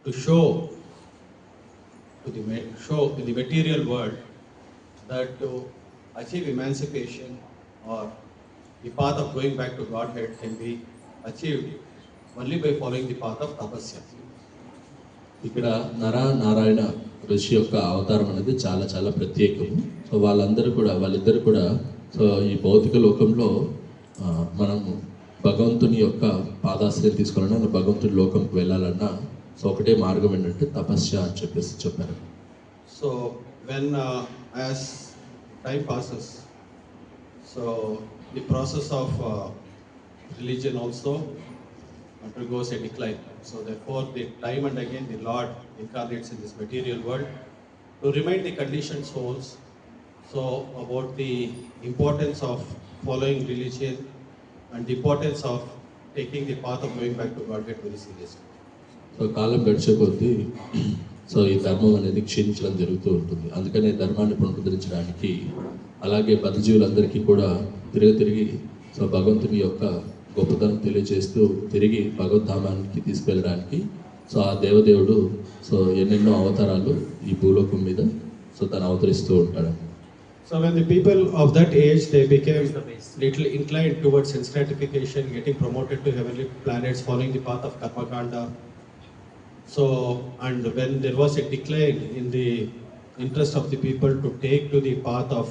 to show show in the material world that to achieve emancipation or the path of going back to Godhead can be achieved only by following the path of tapasya. ఇక్కడ నారాయణ ఋషి యొక్క అవతారం అనేది చాలా చాలా ప్రత్యేకము. So వాళ్ళిద్దరు కూడా so ఈ భౌతిక లోకంలో మనము భగవంతుని యొక్క పాదాశ్రయం తీసుకోవాలన్నా భగవంతుని లోకంకి వెళ్ళాలన్నా సో ఒకటే మార్గం ఏంటంటే తపస్య అని చెప్పారు. So when as time passes, so the process of religion also undergoes a decline. So therefore the time and again the Lord incarnates in this material world to remind the conditioned souls so about the importance of following religion and the importance of taking the path of going back to Godhead very seriously. So కాలం గడిచే కొద్దీ so ఈ ధర్మం అనేది క్షీణించడం జరుగుతూ ఉంటుంది. అందుకనే ధర్మాన్ని పునరుద్ధరించడానికి అలాగే బద్ధజీవులందరికీ కూడా తిరిగి సో భగవంతుని యొక్క గొప్పతనం తెలియజేస్తూ తిరిగి భగవద్ధామానికి తీసుకెళ్ళడానికి సో ఆ దేవదేవుడు సో ఎన్నెన్నో అవతారాలు ఈ భూలోకం మీద సో తను అవతరిస్తూ ఉంటాడు. So when the people of that age they became little inclined towards sense gratification, getting promoted to heavenly planets, following the path of karma kanda. So and when there was a decline in the interest of the people to take to the path of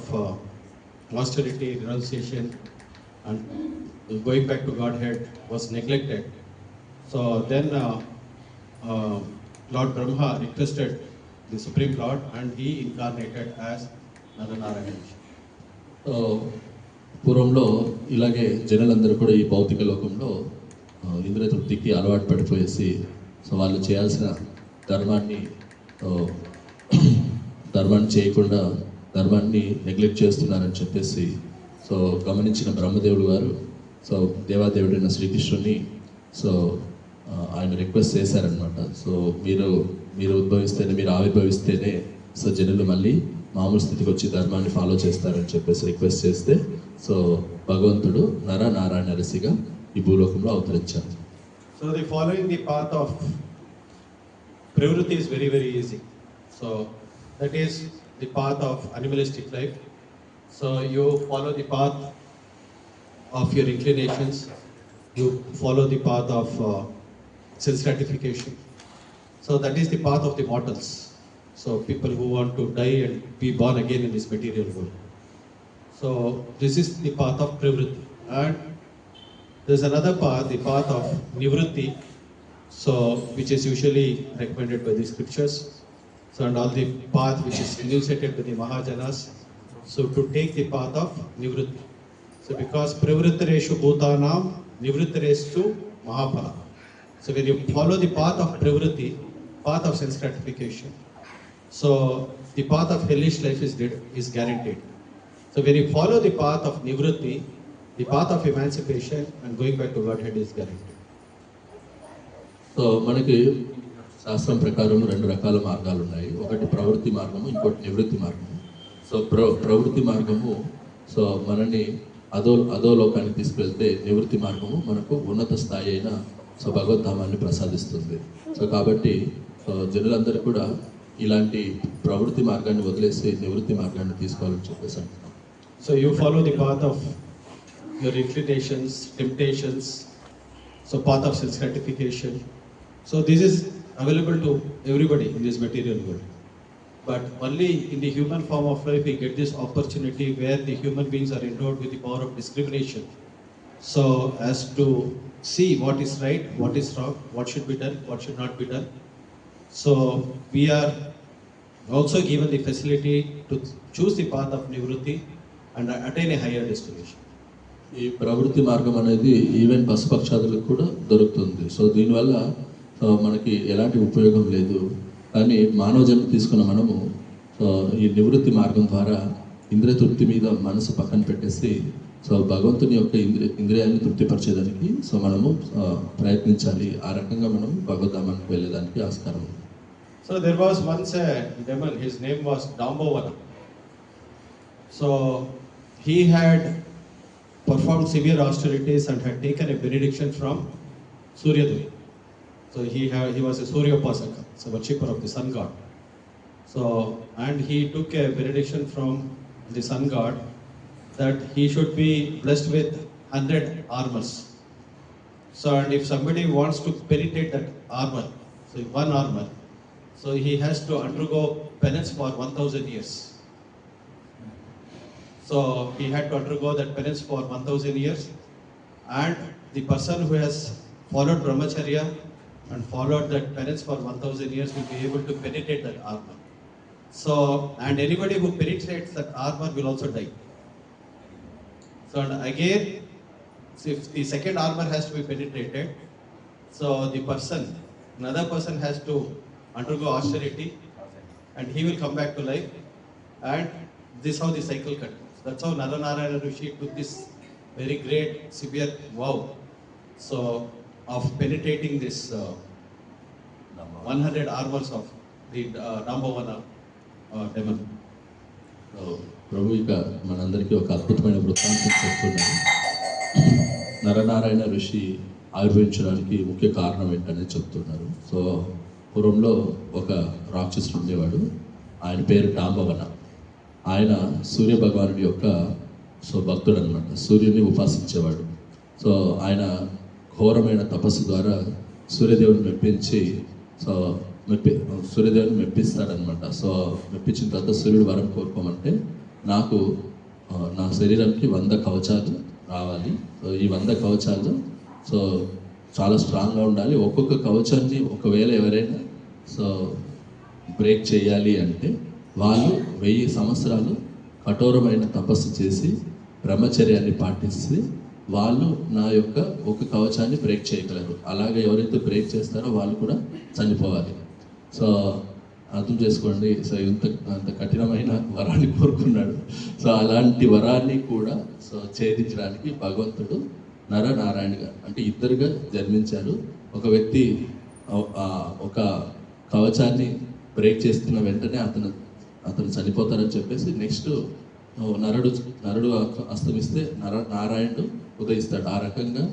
austerity, renunciation, and going back to Godhead was neglected. So then Lord Brahma requested the Supreme Lord and he incarnated as Naranarayan. పూర్వంలో ఇలాగే జనులందరూ కూడా ఈ భౌతిక లోకంలో ఇంద్రియ తృప్తికి అలవాటు పడిపోయేసి so వాళ్ళు చేయాల్సిన ధర్మాన్ని చేయకుండా ధర్మాన్ని నెగ్లెక్ట్ చేస్తున్నారని చెప్పేసి సో గమనించిన బ్రహ్మదేవుడు గారు సో దేవాదేవుడైన శ్రీకృష్ణుని సో ఆయన రిక్వెస్ట్ చేశారనమాట. సో మీరు ఆవిర్భవిస్తేనే సో జనులు మళ్ళీ మామూలు స్థితికి వచ్చి ధర్మాన్ని ఫాలో చేస్తారని చెప్పేసి రిక్వెస్ట్ చేస్తే సో భగవంతుడు నారాయణ ఋషిగా ఈ భూలోకంలో అవతరించారు. So the following the path of pravritti is very very easy. So that is the path of animalistic life. So you follow the path of your inclinations, you follow the path of sense gratification. So that is the path of the mortals. So people who want to die and be born again in this material world. So this is the path of pravritti. And there's another path, the path of nivritti, so which is usually recommended by the scriptures. So and all the path which is enunciated by the Mahajanas. So to take the path of nivritti. So because pravrittireshu bhutanam nivrittirestu mahapala. So when you follow the path of pravritti, path of sense gratification, so the path of hellish life is guaranteed. So when you follow the path of nivritti, the path of emancipation and going back to Godhead is guaranteed. So మనకి శాస్త్రం ప్రకారం రెండు రకాల మార్గాలు ఉన్నాయి. ఒకటి ప్రవృత్తి మార్గము, ఇంకోటి నివృత్తి మార్గము. సో ప్రవృత్తి మార్గము సో మనల్ని అధోలోకానికి తీసుకెళ్తే, నివృత్తి మార్గము మనకు ఉన్నత స్థాయి అయిన సో భగవద్ధామాన్ని ప్రసాదిస్తుంది. సో కాబట్టి జనులందరూ కూడా ఇలాంటి ప్రవృత్తి మార్గాన్ని వదిలేసి నివృత్తి మార్గాన్ని తీసుకోవాలని చెప్పేసి అంటున్నాం. So you follow the path of your inclinations, temptations, so path of self gratification. So this is available to everybody in this material world, but only in the human form of life we get this opportunity where the human beings are endowed with the power of discrimination, so as to see what is right, what is wrong, what should be done, what should not be done. So we are also given the facility to choose the path of nivritti and attain a higher destination. ఈ ప్రవృత్తి మార్గం అనేది even పశుపక్షాదులకు కూడా దొరుకుతుంది. So దీనివల్ల మనకి ఎలాంటి ఉపయోగం లేదు. కానీ మానవ జన్మ తీసుకున్న మనము ఈ నివృత్తి మార్గం ద్వారా ఇంద్రియ తృప్తి మీద మనసు పక్కన పెట్టేసి సో భగవంతుని యొక్క ఇంద్రియాన్ని తృప్తిపరిచేదానికి సో మనము ప్రయత్నించాలి. ఆ రకంగా మనం భగవద్ధామానికి వెళ్ళేదానికి ఆస్కారం ఉంది. So there was once a demon, his name was Dambavana. So he had performed severe austerities and had taken a benediction from Suryadeva. So he was a Surya Pasaka, so worshipper of the sun god. So, and he took a benediction from the sun god that he should be blessed with 100 armors. So, and if somebody wants to penetrate that armor, so one armor, so he has to undergo penance for 1000 years. So he had to undergo that penance for 1000 years, and the person who has followed brahmacharya and followed that penance for 1000 years will be able to penetrate that armor. So, and anybody who penetrates that armor will also die. So, and again, so if the second armor has to be penetrated, so the person, another person has to undergo austerity, and he will come back to life, and this is how the cycle continues. That's how Naranarayana Rishi took this very great, severe vow. So, of penetrating this 100 armors of the Dambavana demon. So ప్రభు ఇక మనందరికీ ఒక అద్భుతమైన వృత్తాంతం చెప్తున్నాను. నరనారాయణ ఋషి ఆవిర్భవించడానికి ముఖ్య కారణం ఏంటనేది చెప్తున్నారు. సో పూర్వంలో ఒక రాక్షసుడు ఉండేవాడు. ఆయన పేరు డాంబవన. ఆయన సూర్య భగవానుడి యొక్క భక్తుడు అనమాట. సూర్యుని ఉపాసించేవాడు. సో ఆయన ఘోరమైన తపస్సు ద్వారా సూర్యదేవుని మెప్పించి సూర్యదేవుని మెప్పిస్తాడనమాట. సో మెప్పించిన తర్వాత సూర్యుడు వరం కోరుకోమంటే నాకు నా శరీరానికి 100 కవచాలు రావాలి. సో ఈ 100 కవచాలు సో చాలా స్ట్రాంగ్గా ఉండాలి. ఒక్కొక్క కవచాన్ని ఒకవేళ ఎవరైనా బ్రేక్ చేయాలి అంటే వాళ్ళు 1000 సంవత్సరాలు కఠోరమైన తపస్సు చేసి బ్రహ్మచర్యాన్ని పాటిస్తే వాళ్ళు నా యొక్క ఒక కవచాన్ని బ్రేక్ చేయగలరు. అలాగే ఎవరైతే బ్రేక్ చేస్తారో వాళ్ళు కూడా చనిపోవాలి. సో అర్థం చేసుకోండి. సో అంత కఠినమైన వరాన్ని కోరుకున్నాడు. సో అలాంటి వరాన్ని కూడా ఛేదించడానికి భగవంతుడు నరనారాయణగా అంటే ఇద్దరుగా జన్మించారు. ఒక వ్యక్తి ఒక కవచాన్ని బ్రేక్ చేస్తున్న వెంటనే అతను చనిపోతారని చెప్పేసి నెక్స్ట్ నరుడు అస్తమిస్తే నారాయణుడు ఉదయిస్తాడు. ఆ రకంగా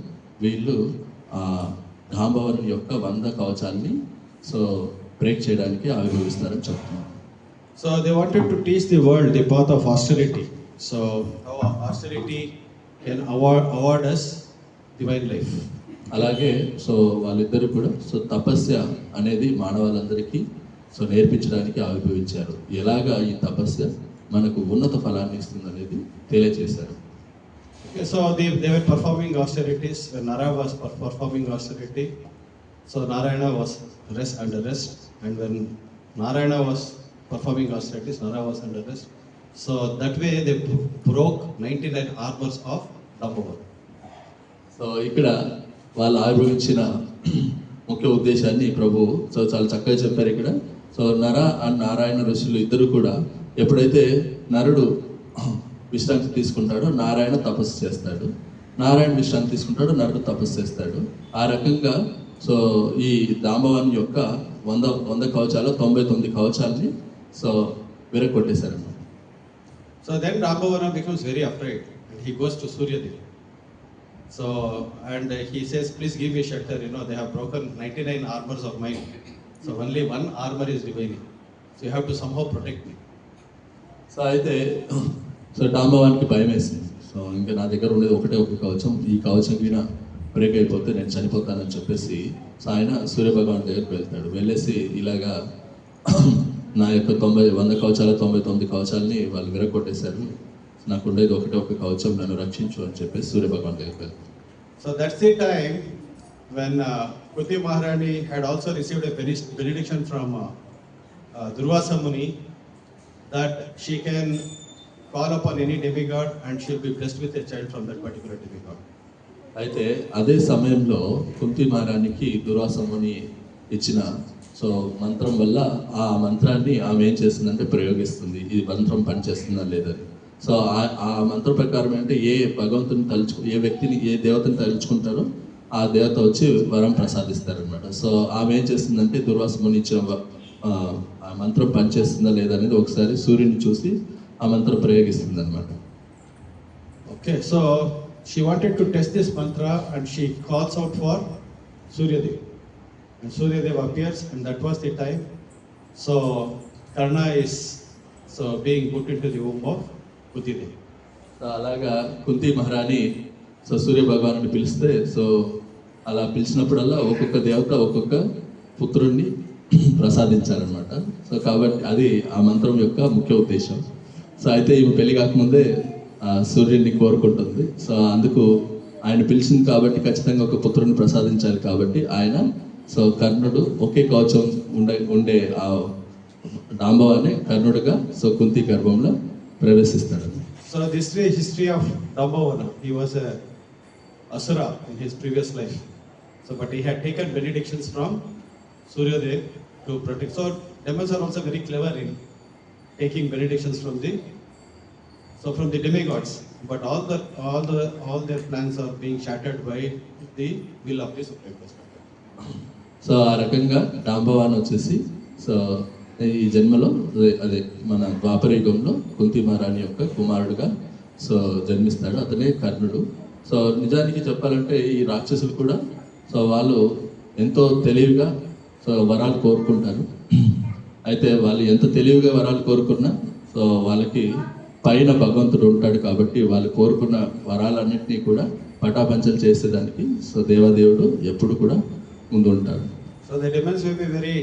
వీళ్ళు డాంబవనం యొక్క 100 కవచాన్ని బ్రేక్ చేయడానికి ఆవిర్భవిస్తారని చెప్తున్నారు. So they wanted to teach the world the path of austerity. So how austerity can award us divine life. అలాగే వాళ్ళిద్దరు కూడా తపస్య అనేది మానవాళ్ళందరికీ నేర్పించడానికి ఆవిర్భవించారు. ఎలాగా ఈ తపస్య మనకు ఉన్నత ఫలాన్ని ఇస్తుంది అనేది తెలియజేశారు. Okay, so they were performing austerities when Nara was performing austerity. So Narayana was under rest, and when Narayana was performing austerities, Nara was under rest. So that way they broke 99 armors of Dambavana. So ఇక్కడ వాళ్ళు ఆవిర్భవించిన ముఖ్య ఉద్దేశాన్ని ప్రభు చాలా చక్కగా చెప్పారు ఇక్కడ. నర అండ్ నారాయణ ఋషులు ఇద్దరు కూడా ఎప్పుడైతే నరుడు విశ్రాంతి తీసుకుంటాడో నారాయణ తపస్సు చేస్తాడు, నారాయణ విశ్రాంతి తీసుకుంటాడో నరుడు తపస్సు చేస్తాడు. ఆ రకంగా ఈ దాంబవన్ యొక్క 100 కవచాలు 99 కవచాలని విరగొట్టేశారన్నమాట. So then Dambavana becomes very afraid and he goes to Suryadev. So and he says, please give me shelter, they have broken 99 armors of mine. So only one armor is remaining. So you have to somehow protect me. అయితే డాంబవానికి భయం వేసింది. ఇంకా నా దగ్గర ఉండేది ఒక కవచం, ఈ కవచం మీద బ్రేక్ అయిపోతే నేను చనిపోతానని చెప్పేసి ఆయన సూర్యభగవాన్ దగ్గరికి వెళ్తాడు. వెళ్ళేసి ఇలాగా నా యొక్క 100 కవచాల 99 కవచాలని వాళ్ళు విరగొట్టేశారు, నాకు ఉండేది ఒక కవచం, నన్ను రక్షించు అని చెప్పేసి సూర్యభగవాన్ దగ్గరికి వెళ్తాడు. So that's the time when Kunti Maharani had also received a benediction from Durvasa Muni that she can call upon any demigod and she'll be blessed with a child from that particular demigod. అయితే అదే సమయంలో కుంతి మహారాణికి దుర్వాస ముని ఇచ్చిన మంత్రం వల్ల ఆ మంత్రాన్ని ఆమె ఏం చేస్తుందంటే ప్రయోగిస్తుంది, ఈ మంత్రం పనిచేస్తుందా లేదని. ఆ మంత్రం ప్రకారం అంటే ఏ భగవంతుని ఏ వ్యక్తిని ఏ దేవతని తలుచుకుంటారో ఆ దేవత వచ్చి వరం ప్రసాదిస్తారనమాట. ఆమె ఏం చేస్తుందంటే దుర్వాస ముని ఇచ్చిన ఆ మంత్రం పనిచేస్తుందా లేదా అనేది ఒకసారి సూర్యుని చూసి ఆ మంత్రం ప్రయోగిస్తుంది అనమాట. Okay, so she wanted to test this mantra and she calls out for Suryadev. and Suryadev appears, and that was the time. So Karna is so being put into the womb of Kuntidevi. So అలాగా కుంతి మహారాణి so సూర్య భగవానుని పిలిస్తే so అలా పిలిచినప్పుడల్లా ఒక్కొక్క దేవత ఒక్కొక్క పుత్రుణ్ణి ప్రసాదించారనమాట. So కాబట్టి అది ఆ మంత్రం యొక్క ముఖ్య ఉద్దేశం. సో అయితే ఈమె పెళ్లి కాకముందే సూర్యుడిని కోరుకుంటుంది. సో అందుకు ఆయన పిలిచింది కాబట్టి ఖచ్చితంగా ఒక పుత్రుని ప్రసాదించాలి కాబట్టి ఆయన సో కర్ణుడు ఒకే కవచం ఉండే ఆ డాంబవాన్ని కర్ణుడుగా సో కుంతి గర్భంలో ప్రవేశిస్తాడు. So this is the history of Dambavana. He was a asura in his previous life. So but he had taken benedictions from Suryadev to protect. So demons are also very clever in taking benedictions from the demigods. But all their plans are being shattered by the will of the Supreme Personality. So ఆ రకంగా డాంబవాన్ వచ్చేసి so ఈ జన్మలో అదే మన ద్వాపర యుగంలో కుంతి మహారాణి యొక్క కుమారుడుగా సో జన్మిస్తాడు. అతనే కర్ణుడు. సో నిజానికి చెప్పాలంటే ఈ రాక్షసులు కూడా సో వాళ్ళు ఎంతో తెలివిగా సో వరాలు కోరుకుంటారు. అయితే వాళ్ళు ఎంత తెలివిగా వరాలు కోరుకున్నా సో వాళ్ళకి పైన భగవంతుడు ఉంటాడు కాబట్టి వాళ్ళు కోరుకున్న వరాలన్నింటినీ కూడా పటాపంచలు చేసేదానికి సో దేవదేవుడు ఎప్పుడు కూడా ముందు ఉంటాడు. So the demons will be very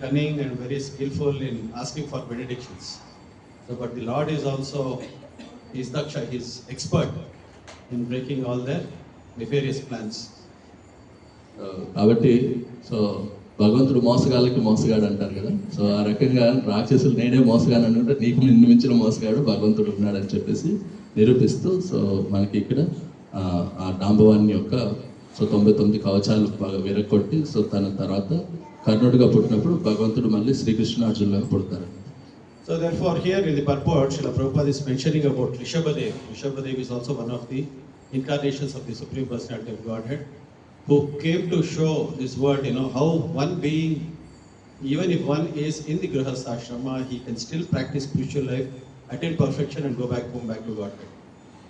cunning and very skillful in asking for benedictions. So but the Lord is also, he is Daksha, he is expert in breaking all their nefarious plans. కాబట్టి so భగవంతుడు మోసగాళ్ళకి మోసగాడు అంటారు కదా. So ఆ రకంగా రాక్షసులు నేనే మోసగాను అనుకుంటే నీకు నిన్ను మించిన మోసగాడు భగవంతుడు ఉన్నాడని చెప్పేసి నిరూపిస్తూ సో మనకి ఇక్కడ ఆ డాంబవాన్ని యొక్క సో 99 కవచాలు బాగా విరగొట్టి సో తన తర్వాత కర్ణుడిగా పుట్టినప్పుడు భగవంతుడు మళ్ళీ శ్రీకృష్ణార్జునులుగా పుడతారు. So therefore here in the purport, Srila Prabhupada is mentioning about Rishabhadev. Rishabhadev is also one of the incarnations of the Supreme Personality of Godhead, who came to show this world, how one being, even if one is in the Grihastha ashrama, he can still practice spiritual life, attain perfection and go back home, back to Godhead.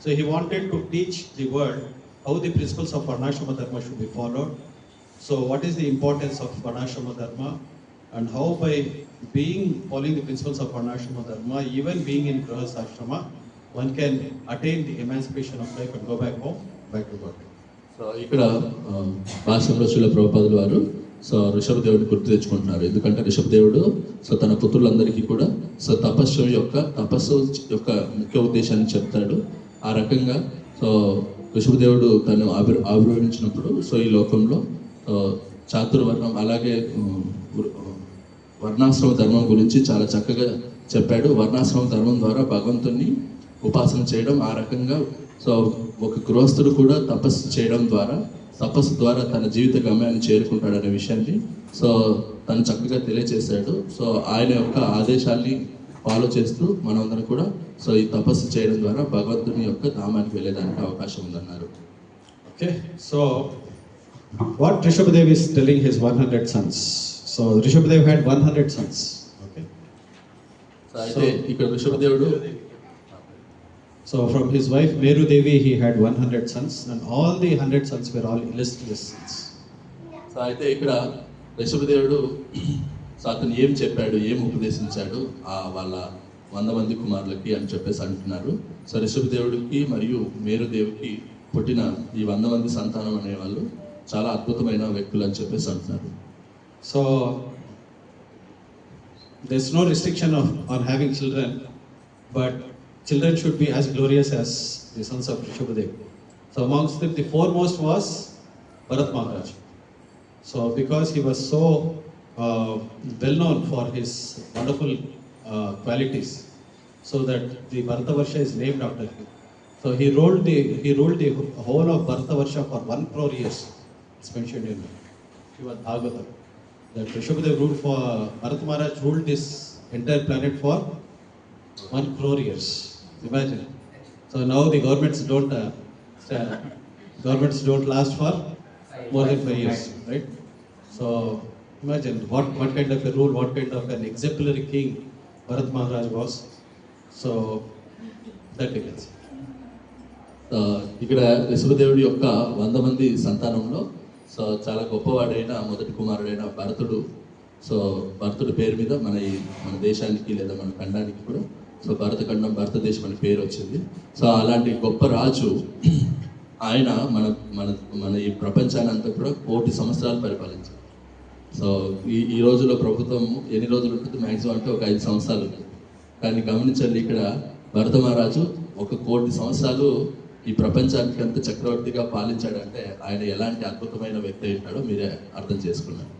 So he wanted to teach the world how the principles of Varnashrama Dharma should be followed. So what is the importance of Varnashrama Dharma, and how by following the principles of Varnashrama Dharma, even being in Grihastha ashrama, one can attain the emancipation of life and go back home, back to Godhead. So ఇక్కడ భాష్యంలో శ్రీల ప్రభుపాదుల వారు so ఋషభదేవుడిని గుర్తు తెచ్చుకుంటున్నారు. ఎందుకంటే ఋషభదేవుడు so తన పుత్రులందరికీ కూడా so తపస్సు యొక్క ముఖ్య ఉద్దేశాన్ని చెప్తాడు. ఆ రకంగా సో ఋషభదేవుడు తను ఆవిర్భవించినప్పుడు సో ఈ లోకంలో చాతుర్వర్ణం అలాగే వర్ణాశ్రమ ధర్మం గురించి చాలా చక్కగా చెప్పాడు. వర్ణాశ్రమ ధర్మం ద్వారా భగవంతుని ఉపాసన చేయడం, ఆ రకంగా సో ఒక గృహస్థుడు కూడా తపస్సు చేయడం ద్వారా తపస్సు ద్వారా తన జీవిత గమ్యాన్ని చేరుకుంటాడనే విషయాన్ని సో తను చక్కగా తెలియజేశాడు. సో ఆయన యొక్క ఆదేశాల్ని ఫాలో చేస్తూ మనందరం కూడా సో ఈ తపస్సు చేయడం ద్వారా భగవంతుని యొక్క ధామానికి వెళ్ళేదానికి అవకాశం ఉందన్నారు. Okay, so what Rishabhadev is telling his 100 sons. So Rishabhadev had 100 sons. Okay. So అయితే ఇక్కడ ఋషభదేవుడు So from his wife Meru Devi he had 100 sons, and all the 100 sons were all illustrious sons. So అయితే ఇక్కడ ఋషభదేవుడు so అతను ఏం చెప్పాడు, ఏం ఉపదేశించాడు వాళ్ళ 100 మంది కుమారులకి అని చెప్పేసి అంటున్నారు. సో ఋషభదేవుడికి మరియు మేరుదేవికి పుట్టిన ఈ 100 మంది సంతానం అనేవాళ్ళు చాలా అద్భుతమైన వ్యక్తులు అని చెప్పేసి అంటున్నారు. So there's no restriction on having children, but children should be as glorious as the sons of Rishabhadev. So amongst them, the foremost was Bharat Maharaj. So because he was so well known for his wonderful qualities, so that the Bharatavarsha is named after him. So he ruled the whole of Bharatavarsha for 1 crore years. It's mentioned in Srimad Bhagavatam that Rishabhadev ruled for Bharat Maharaj ruled this entire planet for 1 crore years. Imagine. So now the governments don't last for more than 5 years, right? So imagine what kind of a rule, what kind of an exemplary king Bharat Maharaj was. So that we can see. ఇక్కడ ఋషభదేవుడి యొక్క 100 మంది సంతానంలో so చాలా గొప్పవాడైన మొదటి కుమారుడైన భరతుడు, so భరతుడి పేరు మీద మన దేశానికి లేదా మన ఖండానికి కూడా సో భరతఖండం, భారతదేశం అనే పేరు వచ్చింది. సో అలాంటి గొప్ప రాజు ఆయన మన మన మన ఈ ప్రపంచాన్ని అంతా కూడా 1,000 సంవత్సరాలు పరిపాలించారు. సో ఈ రోజులో ప్రభుత్వం ఎన్ని రోజులు ఉంటుంది? మ్యాక్సిమం అంటే ఒక 5 సంవత్సరాలు ఉంటుంది. కానీ గమనించండి, ఇక్కడ భరత మహారాజు 1,000,000 సంవత్సరాలు ఈ ప్రపంచానికి అంత చక్రవర్తిగా పాలించాడంటే ఆయన ఎలాంటి అద్భుతమైన వ్యక్తి అయి ఉంటాడో మీరే అర్థం చేసుకున్నారు.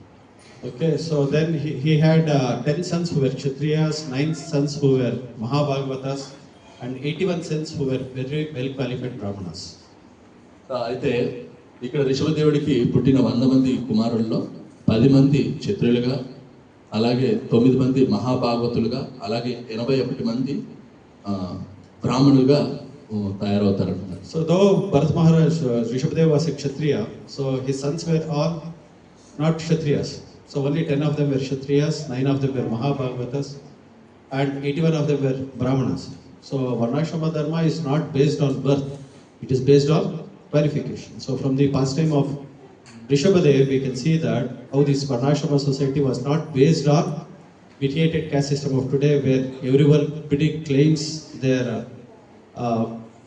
Okay, so then he had 10 sons who were Kshatriyas, 9 sons who were Mahabhagavatas, and 81 sons who were very well qualified Brahmanas. అయితే ఇక్కడ ఋషభదేవుడికి పుట్టిన 100 మంది కుమారుల్లో 10 మంది క్షత్రియులుగా, అలాగే 9 మంది మహాభాగవతులుగా, అలాగే 81 మంది బ్రాహ్మణులుగా తయారవుతారంటున్నారు. So though Bharat Maharaj Rishabhadeva was a Kshatriya, so his sons were all not Kshatriyas. So only 10 of them were Kshatriyas, 9 of them were Mahabhagavatas, and 81 of them were Brahmanas. So Varnashrama Dharma is not based on birth, it is based on qualification. So from the pastime of Rishabhadev, we can see that how this Varnashrama society was not based on mediated caste system of today, where everybody claims their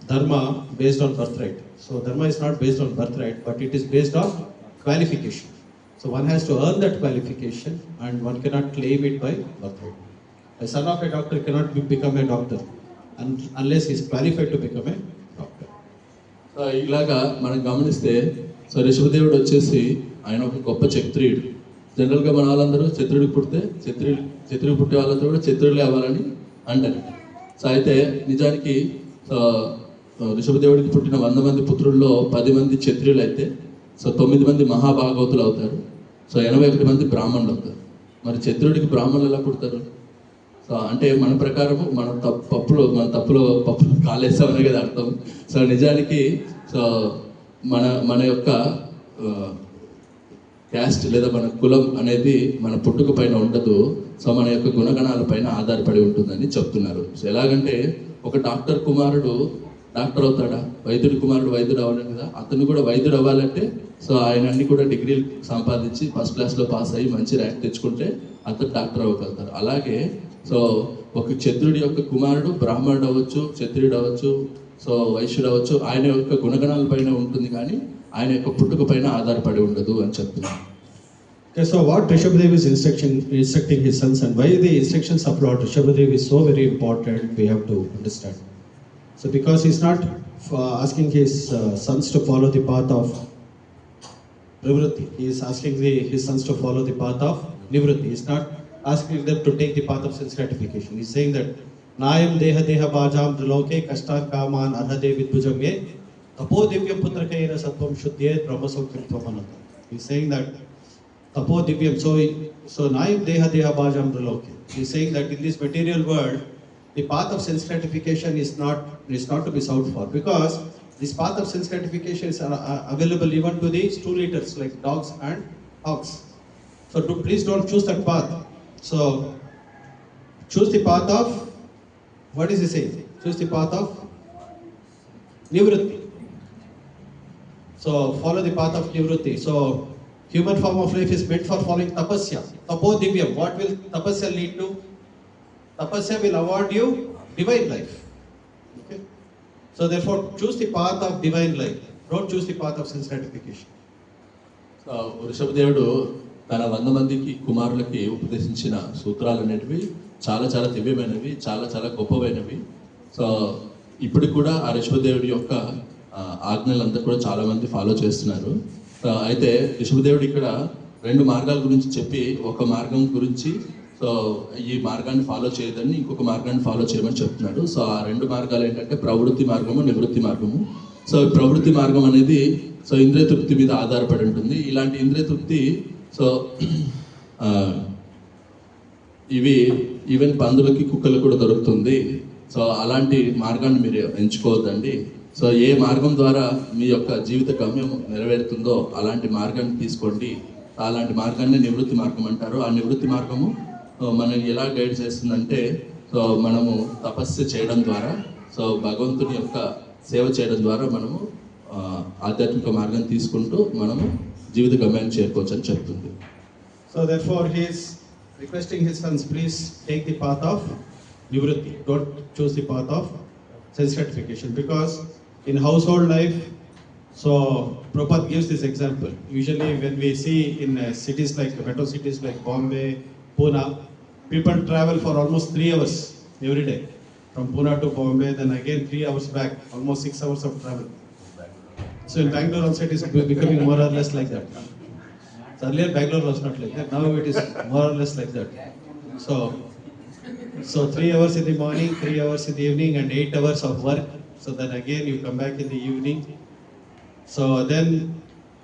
dharma based on birthright. So dharma is not based on birthright, but it is based on qualification. So one has to earn that qualification, and one cannot claim it by birthright. A son of a doctor cannot become a doctor unless he is qualified to become a doctor. So ఇలాగా మనం గమనిస్తే, so ఋషభదేవుడు వచ్చేసి ఆయన ఒక గొప్ప క్షత్రియుడు. జనరల్గా మన వాళ్ళందరూ క్షత్రుడికి పుట్టితే క్షత్రుడికి పుట్టే వాళ్ళందరూ కూడా క్షత్రులే అవ్వాలని అంటారు. సో అయితే నిజానికి ఋషభదేవుడికి పుట్టిన 100 మంది పుత్రుల్లో 10 మంది క్షత్రియులు అయితే, సో 9 మంది మహాభాగవతులు అవుతారు. సో 81 మంది బ్రాహ్మణులు అవుతారు. మరి క్షత్రుడికి బ్రాహ్మణులు ఎలా పుడతారు? సో అంటే మన ప్రకారము మన తప్పులో కాలేసామనే కదా అర్థం. సో నిజానికి సో మన యొక్క క్యాస్ట్ లేదా మన కులం అనేది మన పుట్టుక పైన ఉండదు. సో మన యొక్క గుణగణాల పైన ఆధారపడి ఉంటుందని చెప్తున్నారు. సో ఎలాగంటే ఒక డాక్టర్ కుమారుడు డాక్టర్ అవుతాడా? వైద్యుడి కుమారుడు వైద్యుడు అవ్వడం కదా. అతను కూడా వైద్యుడు అవ్వాలంటే సో ఆయన అన్ని కూడా డిగ్రీలు సంపాదించి ఫస్ట్ క్లాస్లో పాస్ అయ్యి మంచి ర్యాంక్ తెచ్చుకుంటే అతను డాక్టర్ అవ్వగలుగుతారు. అలాగే సో ఒక క్షత్రుడి యొక్క కుమారుడు బ్రాహ్మణుడు అవ్వచ్చు, క్షత్రియుడు అవ్వచ్చు, సో వైశ్యుడు అవ్వచ్చు. ఆయన యొక్క గుణగణాల పైన ఉంటుంది కానీ ఆయన యొక్క పుట్టుక పైన ఆధారపడి ఉండదు అని చెప్తున్నారు. Okay, so what Rishabhadev is instructing his sons, and why the instructions of Lord Rishabhadev is so very important, we have to understand. So because he's not asking his sons to follow the path of Pravritti, he is asking his sons to follow the path of Nivritti. He is not asking them to take the path of sense gratification. He is saying that Nayam deha deha bhajam triloke kashtan kaman arhade vidbhujam ye tapo divyam putrakaina sattvam shuddhyet brahma saukritvam anata. He is saying that tapo divyam, so Nayam deha deha bhajam triloke. He is saying that in this material world the path of sense gratification is not to be sought for, because this path of sense gratification is available even to the stool eaters like dogs and hogs. So please don't choose that path. So choose the path of, what is he saying? Choose the path of Nivritti. So follow the path of Nivritti. So human form of life is meant for following tapasya. Tapo divyam. What will tapasya lead to? Tapasya will award you divine life. Okay? So therefore choose the path of divine life. Don't choose the path of sense gratification. So వృషభదేవుడు తన 100 మందికి కుమారులకి ఉపదేశించిన సూత్రాలు అనేటివి చాలా చాలా దివ్యమైనవి, చాలా చాలా గొప్పవైనవి. So ఇప్పటికి కూడా ఆ ఋషభదేవుడి యొక్క ఆజ్ఞలంతా కూడా చాలా మంది ఫాలో చేస్తున్నారు. అయితే ఋషభదేవుడు ఇక్కడ 2 మార్గాల గురించి చెప్పి, ఒక మార్గం గురించి సో ఈ మార్గాన్ని ఫాలో చేయదని ఇంకొక మార్గాన్ని ఫాలో చేయమని చెప్తున్నాడు. సో ఆ 2 మార్గాలు ఏంటంటే ప్రవృత్తి మార్గము, నివృత్తి మార్గము. సో ప్రవృత్తి మార్గం అనేది సో ఇంద్రియ తృప్తి మీద ఆధారపడి ఉంటుంది. ఇలాంటి ఇంద్రియ తృప్తి సో ఈవెన్ పందులకి కుక్కలకు కూడా దొరుకుతుంది. సో అలాంటి మార్గాన్ని మీరు ఎంచుకోవద్దండి. సో ఏ మార్గం ద్వారా మీ యొక్క జీవిత గమ్యం నెరవేరుతుందో అలాంటి మార్గాన్ని తీసుకోండి. అలాంటి మార్గాన్ని నివృత్తి మార్గం అంటారు. ఆ నివృత్తి మార్గము మనల్ని ఎలా గైడ్ చేస్తుందంటే, సో మనము తపస్సు చేయడం ద్వారా, సో భగవంతుని యొక్క సేవ చేయడం ద్వారా మనము ఆధ్యాత్మిక మార్గం తీసుకుంటూ మనము జీవిత గమ్యాన్ని చేరుకోవచ్చు అని చెప్తుంది. So therefore he is requesting his sons, please take the path of nivritti. Don't choose the path of sense gratification, because in household life, so Prabhupada gives this example. Usually when we see in cities like metro cities like Bombay, Pune, people travel for almost 3 hours every day. From Pune to Bombay, then again 3 hours back, almost 6 hours of travel. So in Bangalore also it is becoming more or less like that. So earlier Bangalore was not like that, now it is more or less like that. So 3 hours in the morning, 3 hours in the evening, and 8 hours of work. So then again you come back in the evening. So then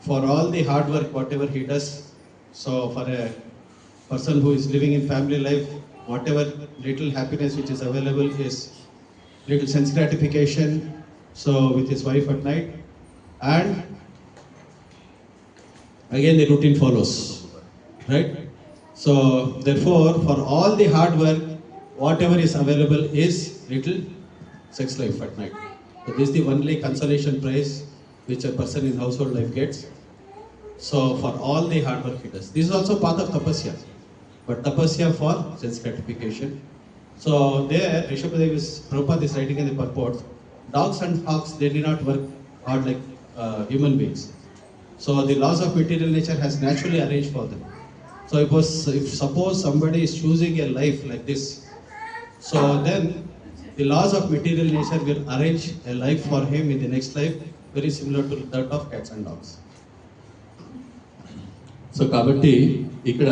for all the hard work, whatever he does, so for a person who is living in family life, whatever little happiness which is available is little sense gratification, so with his wife at night, and again the routine follows, right? So therefore for all the hard work, whatever is available is little sex life at night. So this is the only consolation prize which a person in household life gets. So for all the hard work he does, this is also part of tapasya, but tapasya for sense gratification. So there Prabhupada is writing in the purport, dogs and hawks, they did not work hard like human beings. So the laws of material nature has naturally arranged for them. So if suppose somebody is choosing a life like this, so then the laws of material nature will arrange a life for him in the next life very similar to that of cats and dogs. So కాబట్టి ఇక్కడ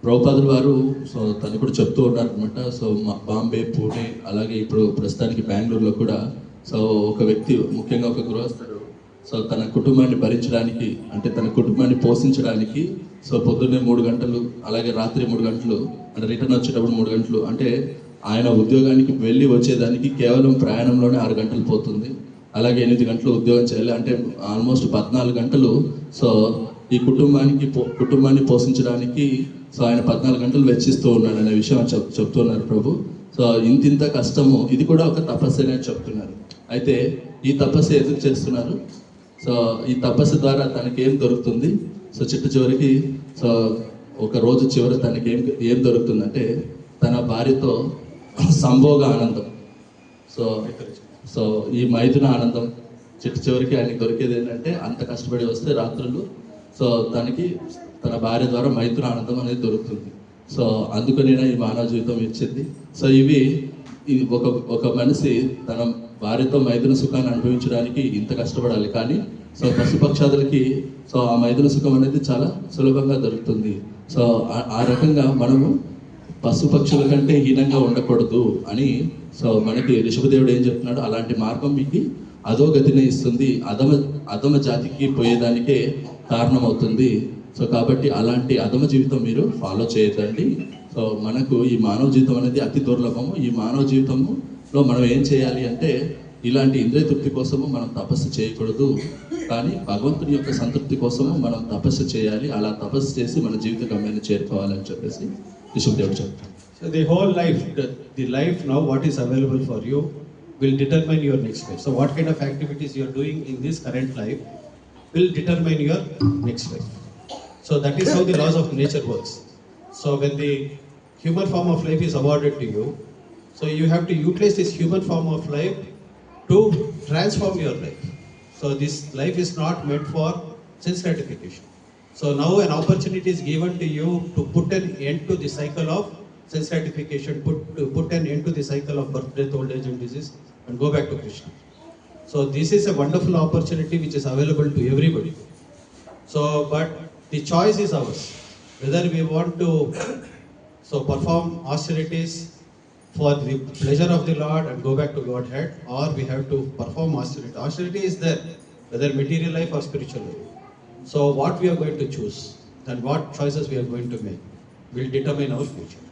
ప్రభుపాదుల వారు so తను కూడా చెప్తూ ఉన్నారు అనమాట. So Bombay, Pune, అలాగే ఇప్పుడు ప్రస్తుతానికి బెంగళూరులో కూడా సో ఒక వ్యక్తి, ముఖ్యంగా ఒక గృహస్థుడు, సో తన కుటుంబాన్ని భరించడానికి, అంటే తన కుటుంబాన్ని పోషించడానికి సో పొద్దున్నే 3 గంటలు, అలాగే రాత్రి 3 గంటలు, అంటే రిటర్న్ వచ్చేటప్పుడు 3 గంటలు, అంటే ఆయన ఉద్యోగానికి వెళ్ళి వచ్చేదానికి కేవలం ప్రయాణంలోనే 6 గంటలు పోతుంది. అలాగే 8 గంటలు ఉద్యోగం చేయాలి, అంటే ఆల్మోస్ట్ 14 గంటలు సో ఈ కుటుంబాన్ని పోషించడానికి సో ఆయన 14 గంటలు వెచ్చిస్తూ ఉన్నాడు అనే విషయం చెప్తున్నారు ప్రభు. సో ఇంత కష్టము, ఇది కూడా ఒక తపస్సు అని చెప్తున్నారు. అయితే ఈ తపస్సు ఎందుకు చేస్తున్నారు? సో ఈ తపస్సు ద్వారా తనకి ఏం దొరుకుతుంది? సో చివరికి సో ఒక రోజు చివరి తనకి ఏం దొరుకుతుందంటే తన భార్యతో సంభోగ ఆనందం. సో ఈ మైథున ఆనందం చివరికి ఆయనకి దొరికేది ఏంటంటే, అంత కష్టపడి వస్తే రాత్రులు సో తన భార్య ద్వారా మైథున ఆనందం అనేది దొరుకుతుంది. సో అందుకని ఈ మానవ జీవితం ఇచ్చింది. సో ఇవి ఒక మనిషి తన భార్యతో మైథున సుఖాన్ని అనుభవించడానికి ఇంత కష్టపడాలి, కానీ సో పశుపక్షాదులకి సో ఆ మైథున సుఖం అనేది చాలా సులభంగా దొరుకుతుంది. సో ఆ రకంగా మనము పశుపక్షుల కంటే హీనంగా ఉండకూడదు అని సో మనకి ఋషభదేవుడు ఏం చెప్తున్నాడు, అలాంటి మార్గం మీకు అధోగతిని ఇస్తుంది, అధమ జాతికి పోయేదానికే కారణమవుతుంది. సో కాబట్టి అలాంటి అధమ జీవితం మీరు ఫాలో చేయొద్దండి. సో మనకు ఈ మానవ జీవితం అనేది అతి దుర్లభము. ఈ మానవ జీవితంలో మనం ఏం చేయాలి అంటే, ఇలాంటి ఇంద్రియ తృప్తి కోసము మనం తపస్సు చేయకూడదు, కానీ భగవంతుని యొక్క సంతృప్తి కోసము మనం తపస్సు చేయాలి. అలా తపస్సు చేసి మన జీవిత గమ్యాన్ని చేరుకోవాలని చెప్పేసి ఋషభదేవుడు చెప్తారు. So the whole life, the life now what is available for you will determine your next life. So what kind of activities you are doing in this current life will determine your next life. So that is how the laws of nature works. So when the human form of life is awarded to you, so you have to utilize this human form of life to transform your life. So this life is not meant for sense gratification. So now an opportunity is given to you to put an end to the cycle of sense gratification, put an end to the cycle of birth, death, old age and disease, and go back to Krishna. So this is a wonderful opportunity which is available to everybody. So but the choice is ours, whether we want to perform austerities for the pleasure of the Lord and go back to Godhead, or we have to perform austerity. Austerity is there, whether material life or spiritual life. So what we are going to choose and what choices we are going to make will determine our future.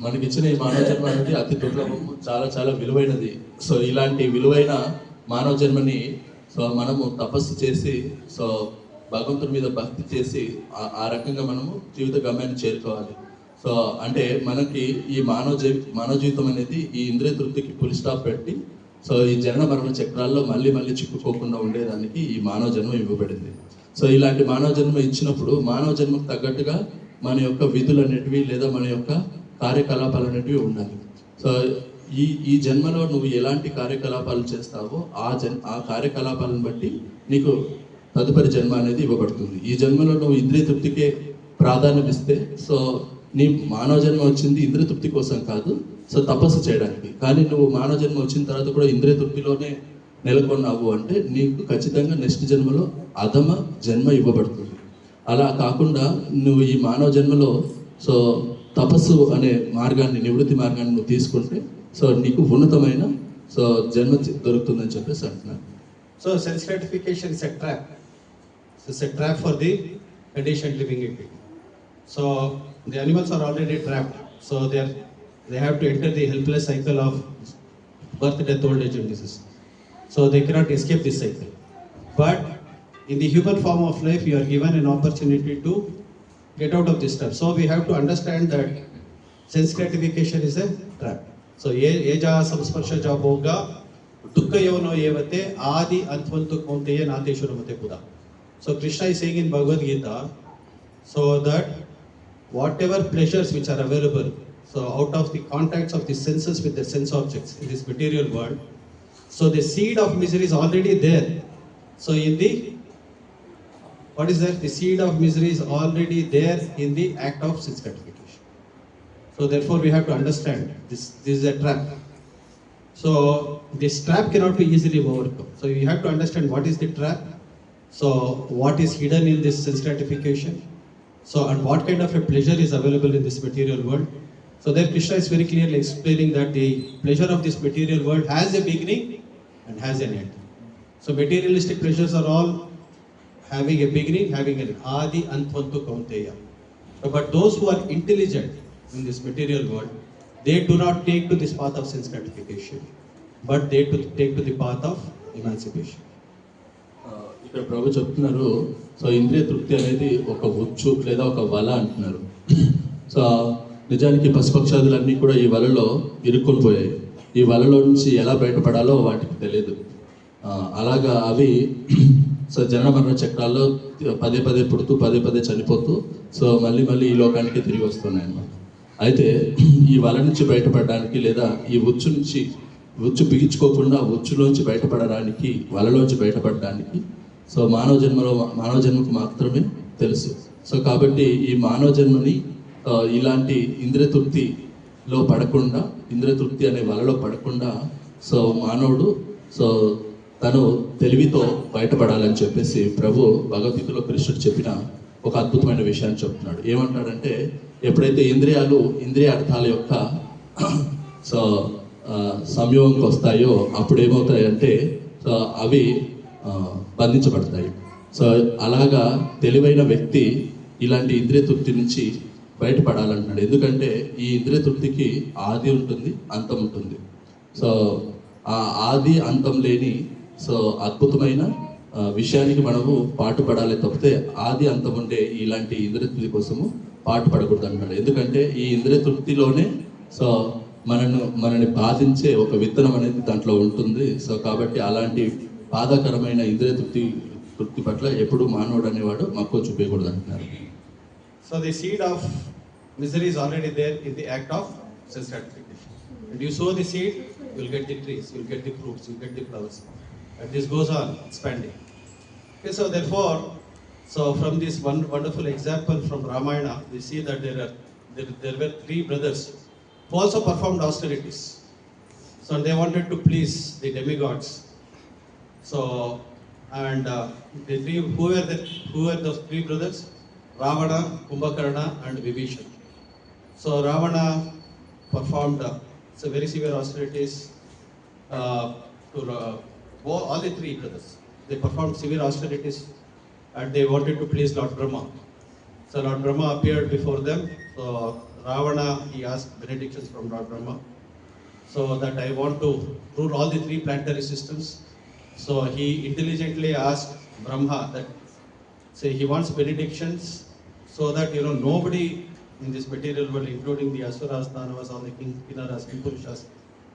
మనకి ఇచ్చిన ఈ మానవ జన్మ అనేది అతి దుర్లభము, చాలా చాలా విలువైనది. సో ఇలాంటి విలువైన మానవ జన్మని సో మనము తపస్సు చేసి సో భగవంతుడి మీద భక్తి చేసి ఆ రకంగా మనము జీవిత గమ్యాన్ని చేరుకోవాలి. సో అంటే మనకి ఈ మానవ జీవితం అనేది ఈ ఇంద్రియ తృప్తికి ఫుల్ స్టాప్ పెట్టి సో ఈ జనన మరణ చక్రాల్లో మళ్ళీ మళ్ళీ చిక్కుకోకుండా ఉండేదానికి ఈ మానవ జన్మ ఇవ్వబడింది. సో ఇలాంటి మానవ జన్మ ఇచ్చినప్పుడు మానవ జన్మకు తగ్గట్టుగా మన యొక్క విధులు అనేటివి లేదా మన యొక్క కార్యకలాపాలు అనేటివి ఉండాలి. సో ఈ జన్మలో నువ్వు ఎలాంటి కార్యకలాపాలు చేస్తావో ఆ కార్యకలాపాలను బట్టి నీకు తదుపరి జన్మ అనేది ఇవ్వబడుతుంది. ఈ జన్మలో నువ్వు ఇంద్రియ తృప్తికే ప్రాధాన్యం ఇస్తే, సో నీ మానవ జన్మ వచ్చింది ఇంద్రియ తృప్తి కోసం కాదు, సో తపస్సు చేయడానికి. కానీ నువ్వు మానవ జన్మ వచ్చిన తర్వాత కూడా ఇంద్రియ తృప్తిలోనే నెలకొన్నావు అంటే నీకు ఖచ్చితంగా నెక్స్ట్ జన్మలో అధమ జన్మ ఇవ్వబడుతుంది. అలా కాకుండా నువ్వు ఈ మానవ జన్మలో సో తపస్సు అనే మార్గాన్ని, నివృత్తి మార్గాన్ని నువ్వు తీసుకుంటే సో నీకు ఉన్నతమైన సో జన్మ దొరుకుతుందని చెప్పేసి అంటున్నాను. So self gratification is a trap. It's a trap for the conditioned living entity. So the animals are already trapped. So they have to enter the helpless cycle of birth, death, old age and disease. So they cannot escape this cycle. But in the human form of life, you are given an opportunity to get out of this trap. So we have to understand that sense gratification is a trap. So eja samsparsha bhoga dukkha yavano evate adi antvantu kaunteya nateshwaramate buddha. So Krishna is saying in Bhagavad Gita, so that whatever pleasures which are available, so out of the contacts of the senses with the sense objects in this material world, so the seed of misery is already there. So in the, what is that? The seed of misery is already there in the act of sense gratification. So therefore we have to understand this is a trap. So this trap cannot be easily overcome. So you have to understand what is the trap. So what is hidden in this sense gratification. So and what kind of a pleasure is available in this material world. So there Krishna is very clearly explaining that the pleasure of this material world has a beginning and has an end. So materialistic pleasures are all having a beginning, having an end. Adi antvantu kaunteya. But those who are intelligent in this material world, they do not take to this path of sense gratification, but they take to the path of emancipation. ఇక్కడ ప్రభు చెప్తున్నారు, so ఇంద్రియ తృప్తి అనేది ఒక ఉచ్చు లేదా ఒక వల అంటున్నారు. సో నిజానికి పశుపక్షాదులన్నీ కూడా ఈ వలలో ఇరుక్కొని పోయాయి. ఈ వలలో నుంచి ఎలా బయటపడాలో వాటికి తెలియదు. అలాగా అవి సో జనన మరణ చక్రాల్లో పదే పదే పుడుతూ పదే పదే చనిపోతూ సో మళ్ళీ మళ్ళీ ఈ లోకానికి తిరిగి వస్తున్నాయి అన్నమాట. అయితే ఈ వల నుంచి బయటపడడానికి లేదా ఈ ఉచ్చు బిగించుకోకుండా ఉచ్చులోంచి బయటపడడానికి, వలలోంచి బయటపడడానికి సో మానవ జన్మకు మాత్రమే తెలుసు. సో కాబట్టి ఈ మానవ జన్మని ఇలాంటి ఇంద్రియ తృప్తిలో పడకుండా, ఇంద్రియ తృప్తి అనే వలలో పడకుండా సో మానవుడు సో తను తెలివితో బయటపడాలని చెప్పేసి ప్రభు భగవద్గీతలో కృష్ణుడు చెప్పిన ఒక అద్భుతమైన విషయాన్ని చెప్తున్నాడు. ఏమంటాడంటే, ఎప్పుడైతే ఇంద్రియ అర్థాల యొక్క సో సంయోగంకి వస్తాయో అప్పుడు ఏమవుతాయంటే సో అవి బంధించబడతాయి. సో అలాగా తెలివైన వ్యక్తి ఇలాంటి ఇంద్రియ తృప్తి నుంచి బయటపడాలంటున్నాడు. ఎందుకంటే ఈ ఇంద్రియ తృప్తికి ఆది ఉంటుంది, అంతం ఉంటుంది. సో ఆ ఆది అంతం లేని సో అద్భుతమైన విషయానికి మనము పాటుపడాలి తప్పితే ఆది అంతం ఉండే ఇలాంటి ఇంద్రియ తృప్తి కోసము పాటుపడకూడదు అంటున్నాడు. ఎందుకంటే ఈ ఇంద్రియ తృప్తిలోనే సో మనని బాధించే ఒక విత్తనం అనేది దాంట్లో ఉంటుంది. సో కాబట్టి అలాంటి బాధాకరమైన ఇంద్రియ తృప్తి పట్ల ఎప్పుడు మానవుడు అనేవాడు మక్కువ చూపించకూడదు అంటున్నారు. So the seed of misery is already there in the act of sense gratification. And you sow the seed, you will get the trees, you will get the fruits, you will get the flowers. And this goes on expanding. Okay, so therefore, so from this one wonderful example from Ramayana, we see that there were three brothers who also performed austerities. So they wanted to please the demigods. So and the three who were those three brothers? Ravana, Kumbhakarna and Vibhishan. So Ravana performed very severe austerities to all the three brothers. They performed severe austerities and they wanted to please Lord Brahma. So Lord Brahma appeared before them. So Ravana, he asked benedictions from Lord Brahma, so that I want to rule all the three planetary systems. So he intelligently asked Brahma that, say he wants benedictions so that nobody in this material world, including the Asuras, Danavas, all the Kinnaras, Kimpurishas,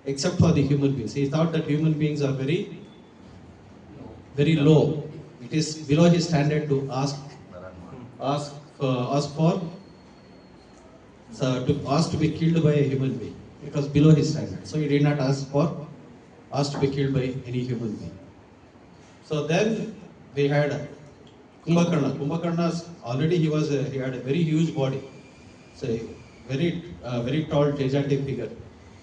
except for the human beings. He thought that human beings are very low. It is below his standard to ask for to ask to be killed by a human being. It was below his standard, so he did not ask to be killed by any human being. So then we had Kumbhakarna. Kumbhakarna already he had a very huge body, so very tall, gigantic figure.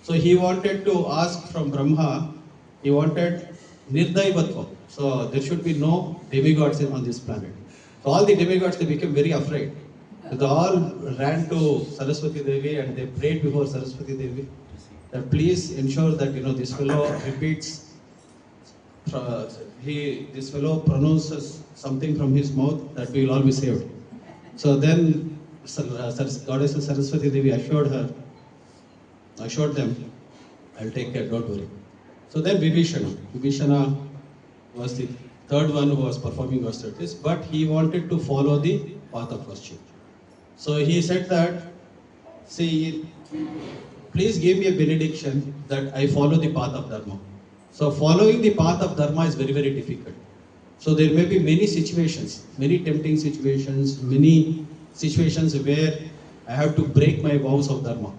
So he wanted to ask from Brahma. He wanted Nirdaivatva. So there should be no demigods on this planet. So all the demigods, they became very afraid. So they all ran to Saraswati Devi and they prayed before Saraswati Devi that please ensure that this fellow repeats. This fellow pronounces something from his mouth that we will all be saved. So then Goddess Saraswati Devi assured them, I'll take care, don't worry. So then Vibhishana was the third one who was performing austerities, but he wanted to follow the path of virtue. So he said that, see, please give me a benediction that I follow the path of Dharma. So following the path of Dharma is very, very difficult. So there may be many situations, many tempting situations, many situations where I have to break my vows of Dharma.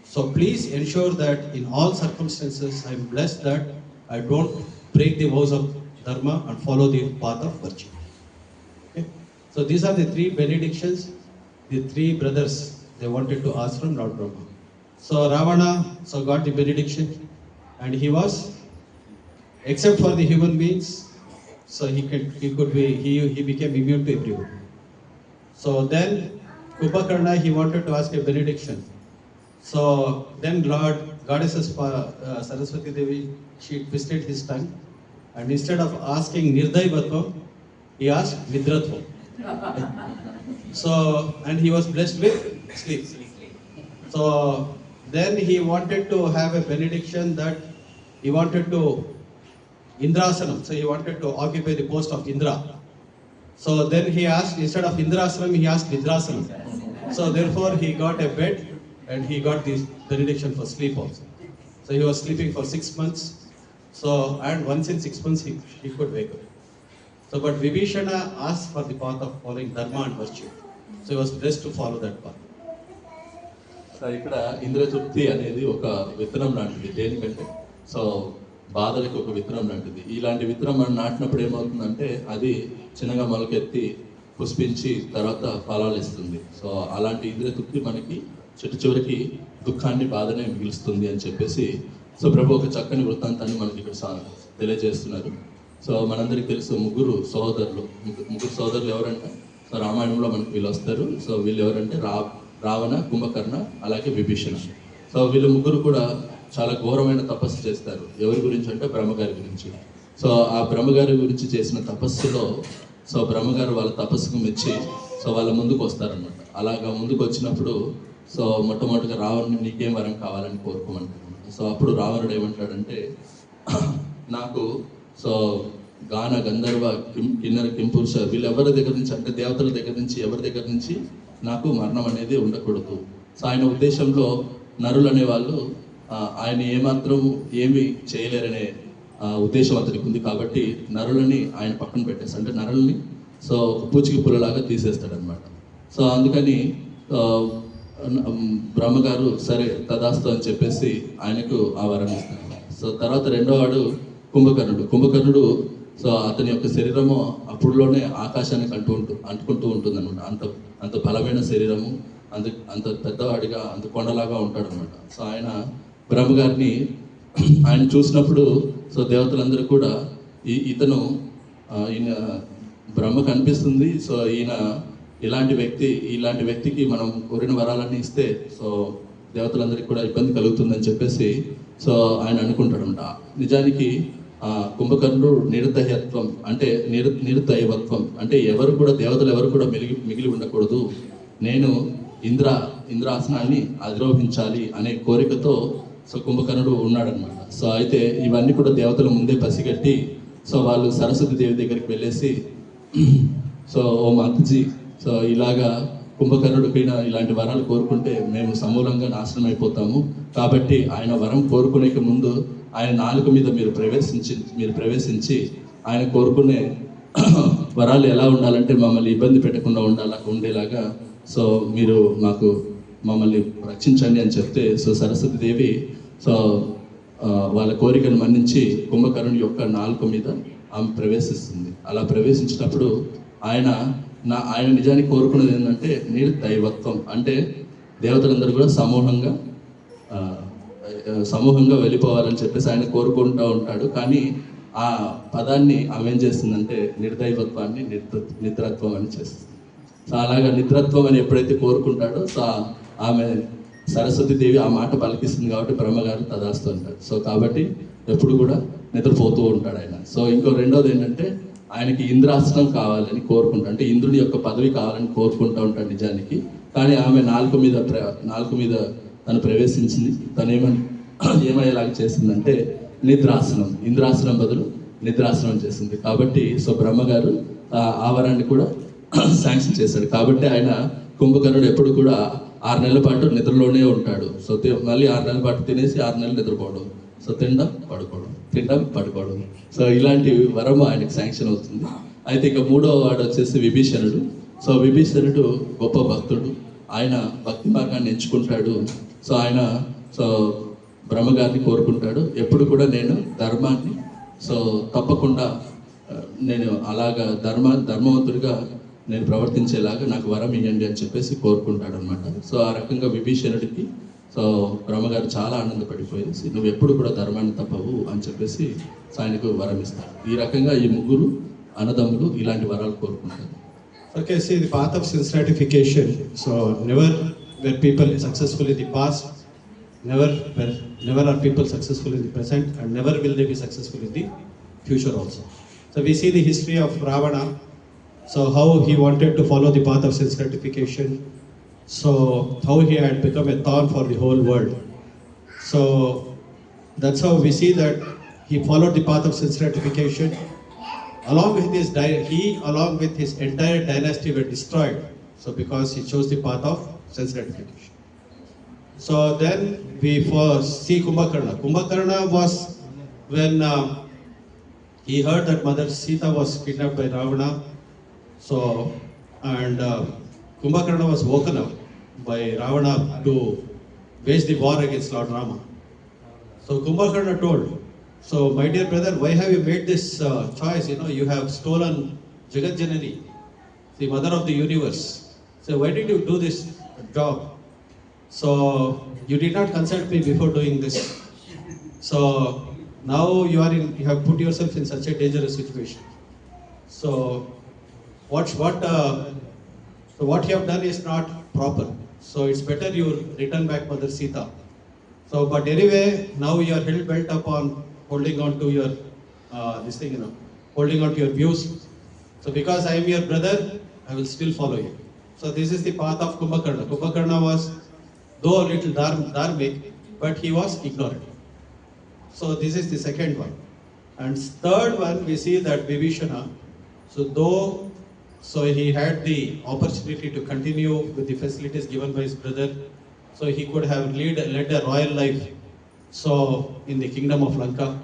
So please ensure that in all circumstances I am blessed that I don't break the vows of Dharma and follow the path of virtue. Okay? So these are the three benedictions the three brothers they wanted to ask from Lord Brahma. So Ravana got the benediction and he was, except for the human beings, so he became immune to everyone. So then Kumbhakarna, he wanted to ask a benediction. So then Goddess Saraswati Devi, she twisted his tongue and instead of asking Nirdaivatvam, he asked Nidratvam. So, and he was blessed with sleep. So then he wanted to have a benediction that he wanted to Indrasanam. So he wanted to occupy the post of Indra. So then he asked, instead of Indrasanam, he asked Nidrasanam. So therefore he got a bed and he got this benediction for sleep also. So he was sleeping for 6 months. So, and once in 6 months he could wake up. So, but Vibhishana asked for the path of following Dharma and virtue. So he was blessed to follow that path. So ఇక్కడ ఇంద్రతృప్తి అనేది ఒక విత్తనం లాంటిది. దేనికంటే so బాధలకు ఒక విత్తనం లాంటిది. ఇలాంటి విత్తనం మనం నాటినప్పుడు ఏమవుతుందంటే అది చిన్నగా మొలకెత్తి పుష్పించి తర్వాత ఫలాలు ఇస్తుంది. సో అలాంటి ఇంద్రతృప్తి మనకి చెట్టు చివరికి దుఃఖాన్ని బాధనే మిగులుస్తుంది అని చెప్పేసి సో ప్రభు ఒక చక్కని వృత్తాంతాన్ని మనకి ఇక్కడ తెలియజేస్తున్నారు. సో మనందరికీ తెలుసు ముగ్గురు సోదరులు ఎవరంటే సో రామాయణంలో మనకు వీళ్ళు వస్తారు. సో వీళ్ళు ఎవరంటే రావణ, కుంభకర్ణ, అలాగే విభీషణ. సో వీళ్ళు ముగ్గురు కూడా చాలా ఘోరమైన తపస్సు చేస్తారు. ఎవరి గురించి అంటే బ్రహ్మగారి గురించి. సో ఆ బ్రహ్మగారి గురించి చేసిన తపస్సులో సో బ్రహ్మగారు వాళ్ళ తపస్సుకు మెచ్చి సో వాళ్ళ ముందుకు వస్తారనమాట. అలాగా ముందుకు వచ్చినప్పుడు సో మొట్టమొదటిగా రావణుని నీకేం వరం కావాలని కోరుకోమంటారు. సో అప్పుడు రావణుడు ఏమంటాడంటే నాకు సో గాన, గంధర్వ, కిన్నర, కింపురుష వీళ్ళెవరి దగ్గర నుంచి అంటే దేవతల దగ్గర నుంచి ఎవరి దగ్గర నుంచి నాకు మరణం అనేది ఉండకూడదు. సో ఆయన ఉద్దేశంలో నరులు అనేవాళ్ళు ఆయన ఏమాత్రం ఏమి చేయలేరనే ఉద్దేశం అతనికి ఉంది. కాబట్టి నరులని ఆయన పక్కన పెట్టేసి అంటే నరుల్ని సో పూచికి పుల్లలాగా తీసేస్తాడనమాట. సో అందుకని బ్రహ్మగారు సరే తదాస్తు అని చెప్పేసి ఆయనకు ఆ వరం ఇస్తాడు. సో తర్వాత రెండో వాడు కుంభకర్ణుడు సో అతని యొక్క శరీరము అప్పుడులోనే ఆకాశానికి అంటుకుంటూ ఉంటుంది అనమాట. అంత బలమైన శరీరము, అంత పెద్దవాడిగా, అంత కొండలాగా ఉంటాడు అనమాట. సో ఆయన బ్రహ్మగారిని ఆయన చూసినప్పుడు సో దేవతలందరూ కూడా ఈయన బ్రహ్మ కనిపిస్తుంది. సో ఇలాంటి వ్యక్తికి మనం కోరిన వరాలన్నీ ఇస్తే సో దేవతలందరికీ కూడా ఇబ్బంది కలుగుతుందని చెప్పేసి సో ఆయన అనుకుంటాడనమాట. నిజానికి కుంభకర్ణుడు నిరుదయత్వం అంటే నిరుదైవత్వం అంటే దేవతలు ఎవరు కూడా మిగిలి ఉండకూడదు, నేను ఇంద్రాసనాన్ని అధిరోహించాలి అనే కోరికతో సో కుంభకర్ణుడు ఉన్నాడనమాట. సో అయితే ఇవన్నీ కూడా దేవతల ముందే పసిగట్టి సో వాళ్ళు సరస్వతి దేవి దగ్గరికి వెళ్ళేసి సో ఓ మాతజీ సో ఇలాగా కుంభకర్ణుడిపైన ఇలాంటి వరాలు కోరుకుంటే మేము సమూలంగా నాశనం అయిపోతాము. కాబట్టి ఆయన వరం కోరుకునే ముందు ఆయన నాలుక మీద మీరు ప్రవేశించి ఆయన కోరుకునే వరాలు ఎలా ఉండాలంటే మమ్మల్ని ఇబ్బంది పెట్టకుండా ఉండేలాగా సో మీరు మమ్మల్ని రక్షించండి అని చెప్తే సో సరస్వతి దేవి సో వాళ్ళ కోరికను మన్నించి కుంభకర్ణుడి యొక్క నాలుక మీద ఆమె ప్రవేశిస్తుంది. అలా ప్రవేశించినప్పుడు ఆయన నిజానికి కోరుకున్నది ఏంటంటే నిర్దైవత్వం, అంటే దేవతలందరూ కూడా సమూహంగా వెళ్ళిపోవాలని చెప్పేసి ఆయన కోరుకుంటూ ఉంటాడు. కానీ ఆ పదాన్ని ఆమె ఏం చేస్తుందంటే నిర్దైవత్వాన్ని నిద్రత్వం అని చేస్తుంది. సో అలాగా నిద్రత్వం అని ఎప్పుడైతే కోరుకుంటాడో సో ఆమె సరస్వతి దేవి ఆ మాట పలికిస్తుంది కాబట్టి బ్రహ్మగారు తదాస్తు అంటాడు. సో కాబట్టి ఎప్పుడు కూడా నిద్రపోతూ ఉంటాడు ఆయన. సో ఇంకో రెండోది ఏంటంటే ఆయనకి ఇంద్రాసనం కావాలని కోరుకుంటాడు, అంటే ఇంద్రుడి యొక్క పదవి కావాలని కోరుకుంటూ ఉంటాడు నిజానికి. కానీ ఆమె నాలుక మీద తను ప్రవేశించింది. తను ఏమయ్యేలాగా చేసిందంటే ఇంద్రాసనం బదులు నిద్రాసనం చేసింది. కాబట్టి సో బ్రహ్మగారు ఆ వరాన్ని కూడా శాంక్షన్ చేశాడు. కాబట్టి ఆయన కుంభకర్ణుడు ఎప్పుడు కూడా 6 నెలల పాటు నిద్రలోనే ఉంటాడు. సో మళ్ళీ 6 నెలల పాటు తినేసి 6 నెలలు నిద్రపోవడం, సో తినడం పడుకోవడం. సో ఇలాంటి వరం ఆయనకు శాంక్షన్ అవుతుంది. అయితే ఇక 3వ వాడు వచ్చేసి విభీషణుడు. సో విభీషణుడు గొప్ప భక్తుడు, ఆయన భక్తి మార్గాన్ని ఎంచుకుంటాడు. సో ఆయన బ్రహ్మగారిని కోరుకుంటాడు, ఎప్పుడు కూడా నేను ధర్మాన్ని సో తప్పకుండా నేను అలాగా ధర్మవంతుడిగా నేను ప్రవర్తించేలాగా నాకు వరం ఇవ్వండి అని చెప్పేసి కోరుకుంటాడు అనమాట. సో ఆ రకంగా విభీషణుడికి సో బ్రహ్మగారు చాలా ఆనందపడిపోయేసి నువ్వు ఎప్పుడు కూడా ధర్మాన్ని తప్పవు అని చెప్పేసి ఆయనకు వరం ఇస్తాడు. ఈ రకంగా ఈ ముగ్గురు అన్నదమ్ములు ఇలాంటి వరాలు కోరుకుంటారు. Okay, see the path of sense gratification. So never were people successful in the past, never are people successful in the present, and never will they be successful in the future also. So we see the history of Ravana. So how he wanted to follow the path of sense gratification. So how he had become a thorn for the whole world. So that's how we see that he followed the path of sense gratification. Along with his entire dynasty were destroyed. So because he chose the path of sense gratification. So then we first see Kumbhakarna. Kumbhakarna was when he heard that Mother Sita was kidnapped by Ravana. So and Kumbhakarna was woken up by Ravana to wage the war against Lord Rama. So Kumbhakarna told, so my dear brother, why have you made this choice? You have stolen Jagat Janani, the mother of the universe. So why did you do this job? So you did not consult me before doing this. So now you have put yourself in such a dangerous situation. So what you have done is not proper. So it's better you return back Mother Sita. So but anyway, now you are hell bent upon holding on to your holding on to your views. So because I am your brother, I will still follow you. So this is the path of Kumbhakarna. Kumbhakarna was though a little dharmic, but he was ignorant. So this is the second one. And third one, we see that Vibhishana, so he had the opportunity to continue with the facilities given by his brother. So he could have led a royal life, so in the kingdom of Lanka.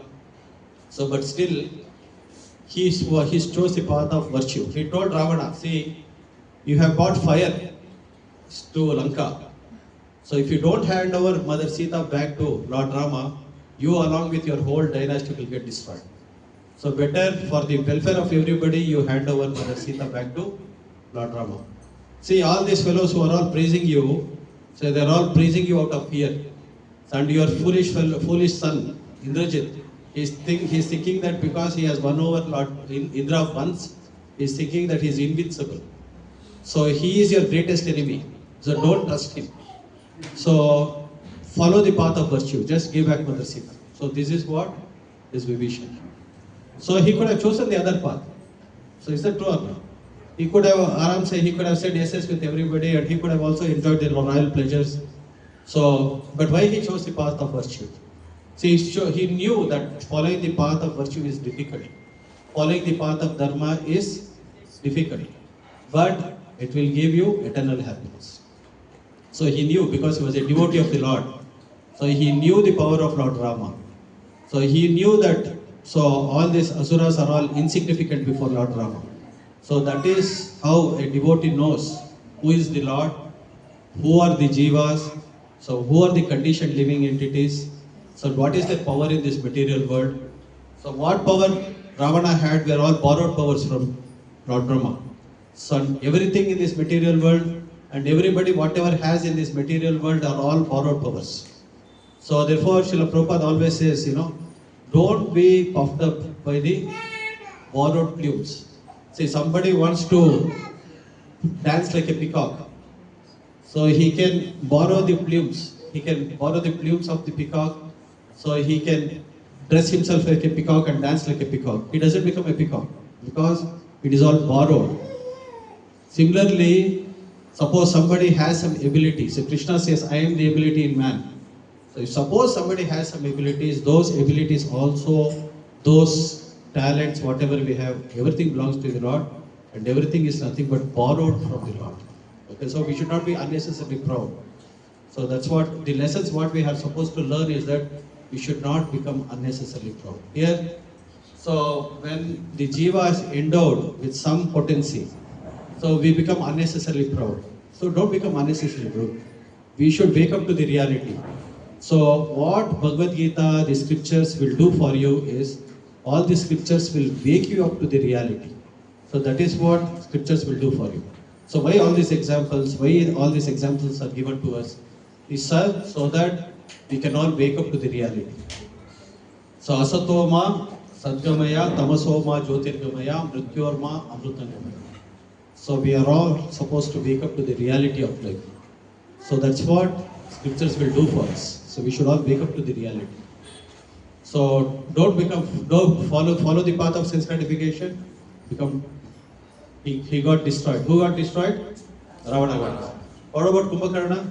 So but still he chose the path of virtue. He told Ravana, see, you have brought fire to Lanka. So if you don't hand over Mother Sita back to Lord Rama, you along with your whole dynasty will get destroyed. So better for the welfare of everybody, you hand over Mother Sita back to Lord Rama. See, all these fellows who are all praising you, so they are all praising you out of fear. And your foolish son, Indrajit, he's thinking that because he has won over Lord Indra once, he's thinking that he's invincible. So he is your greatest enemy. So don't trust him. So follow the path of virtue. Just give back Mother Sita. So this is what is Vibhishana. So he could have chosen the other path. So is that true or not? He could have he could have said yes with everybody, and he could have also enjoyed the royal pleasures. So, but why he chose the path of virtue? See, he knew that following the path of virtue is difficult. Following the path of dharma is difficult. But it will give you eternal happiness. So he knew, because he was a devotee of the Lord. So he knew the power of Lord Rama. So he knew that, so all these asuras are all insignificant before Lord Rama. So that is how a devotee knows who is the Lord, who are the jivas, so who are the conditioned living entities, so what is their power in this material world. So what power Ravana had were all borrowed powers from Lord Brahma. So everything in this material world and everybody whatever has in this material world are all borrowed powers. So therefore Srila Prabhupada always says, don't be puffed up by the borrowed plumes. See, somebody wants to dance like a peacock. So he can borrow the plumes. He can borrow the plumes of the peacock. So he can dress himself like a peacock and dance like a peacock. He doesn't become a peacock because it is all borrowed. Similarly, suppose somebody has some ability. So Krishna says, I am the ability in man. So if suppose somebody has some abilities, those abilities also, those talents, whatever we have, everything belongs to the Lord and everything is nothing but borrowed from the Lord. Okay, so we should not be unnecessarily proud. So that's what the lessons what we are supposed to learn is that we should not become unnecessarily proud. Here, so when the jiva is endowed with some potency, so we become unnecessarily proud. So don't become unnecessarily proud. We should wake up to the reality. So what Bhagavad Gita, the scriptures will do for you is, all the scriptures will wake you up to the reality. So that is what scriptures will do for you. So why all these examples, why all these examples are given to us is so that we can all wake up to the reality. So asatoma sadgamaya tamasoma jyotirgamaya mrityorma amrutangamaya. So we are all supposed to wake up to the reality of life. So that's what scriptures will do for us. So we should all wake up to the reality. So don't follow the path of sense gratification. He got destroyed. Who got destroyed? Ravana got destroyed. What about Kumbhakarna?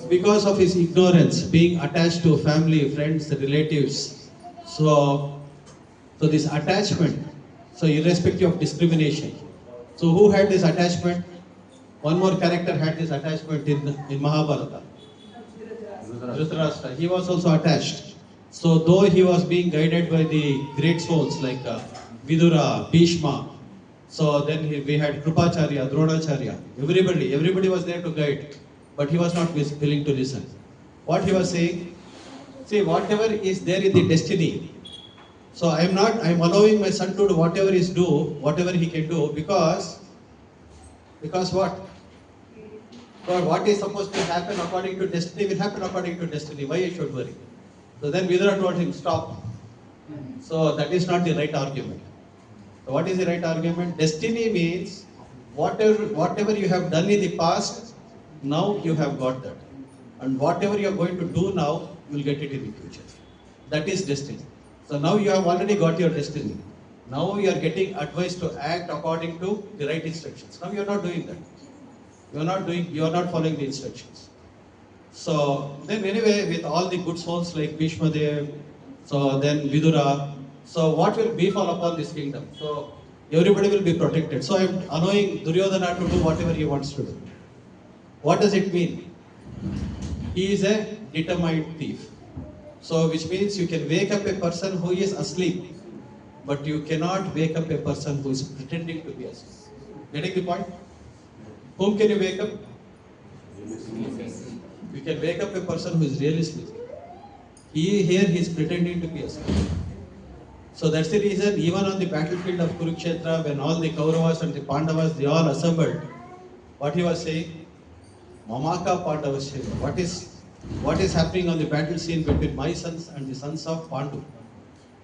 Because of his ignorance, being attached to family, friends, relatives. So this attachment, so irrespective of discrimination. So who had this attachment? One more character had this attachment in Mahabharata. Dhritarashtra. He was also attached. So though he was being guided by the great souls like Vidura, Bhishma, so then we had Krupacharya, Dronacharya, everybody was there to guide, but he was not willing to listen. What he was saying, see, whatever is there in the destiny, so I'm allowing my son to do whatever he can do, because what? For what is supposed to happen according to destiny will happen according to destiny. Why I should worry? So then Vidura told him, stop. So that is not the right argument. So what is the right argument? Destiny means whatever you have done in the past, now you have got that. And whatever you are going to do now, you will get it in the future. That is destiny. So now you have already got your destiny. Now you are getting advice to act according to the right instructions. Now you are not doing that. You are not following the instructions. So then anyway, with all the good souls like Bhishma Dev, so then Vidura, so what will befall upon this kingdom? So everybody will be protected. So I am allowing Duryodhana to do whatever he wants to do. What does it mean? He is a determined thief. So which means you can wake up a person who is asleep, but you cannot wake up a person who is pretending to be asleep. Getting the point? Whom can you wake up? You can wake up a person who is really sleeping. He is pretending to be asleep. So that's the reason even on the battlefield of Kurukshetra, when all the Kauravas and the Pandavas, they all assembled, what he was saying, Mamaka Pandavasya. What is happening on the battle scene between my sons and the sons of Pandu?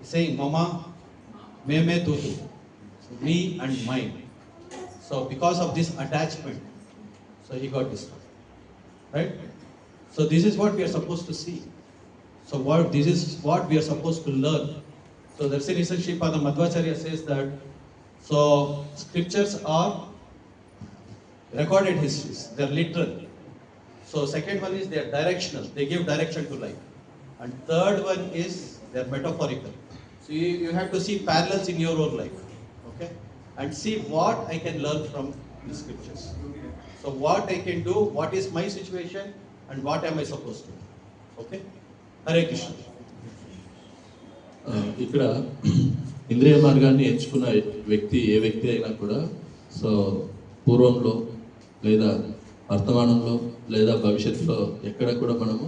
He's saying, Mama, me tutu. So me and mine. So because of this attachment, so he got destroyed. Right? So this is what we are supposed to see. So this is what we are supposed to learn. So that's the reason Sripada Madhvacharya says that, so scriptures are recorded histories, they are literal. So second one is they are directional, they give direction to life. And third one is they are metaphorical. So you have to see parallels in your own life. Okay? and see what I can learn from the scriptures. So what I can do, what is my situation, and what am I supposed to do? Okay? Hare Krishna. ఇక్కడ ఇంద్రియ మార్గాన్ని ఎంచుకున్న వ్యక్తి ఏ వ్యక్తి అయినా కూడా so పూర్వంలో లేదా వర్తమానంలో లేదా భవిష్యత్తులో ఎక్కడ కూడా మనము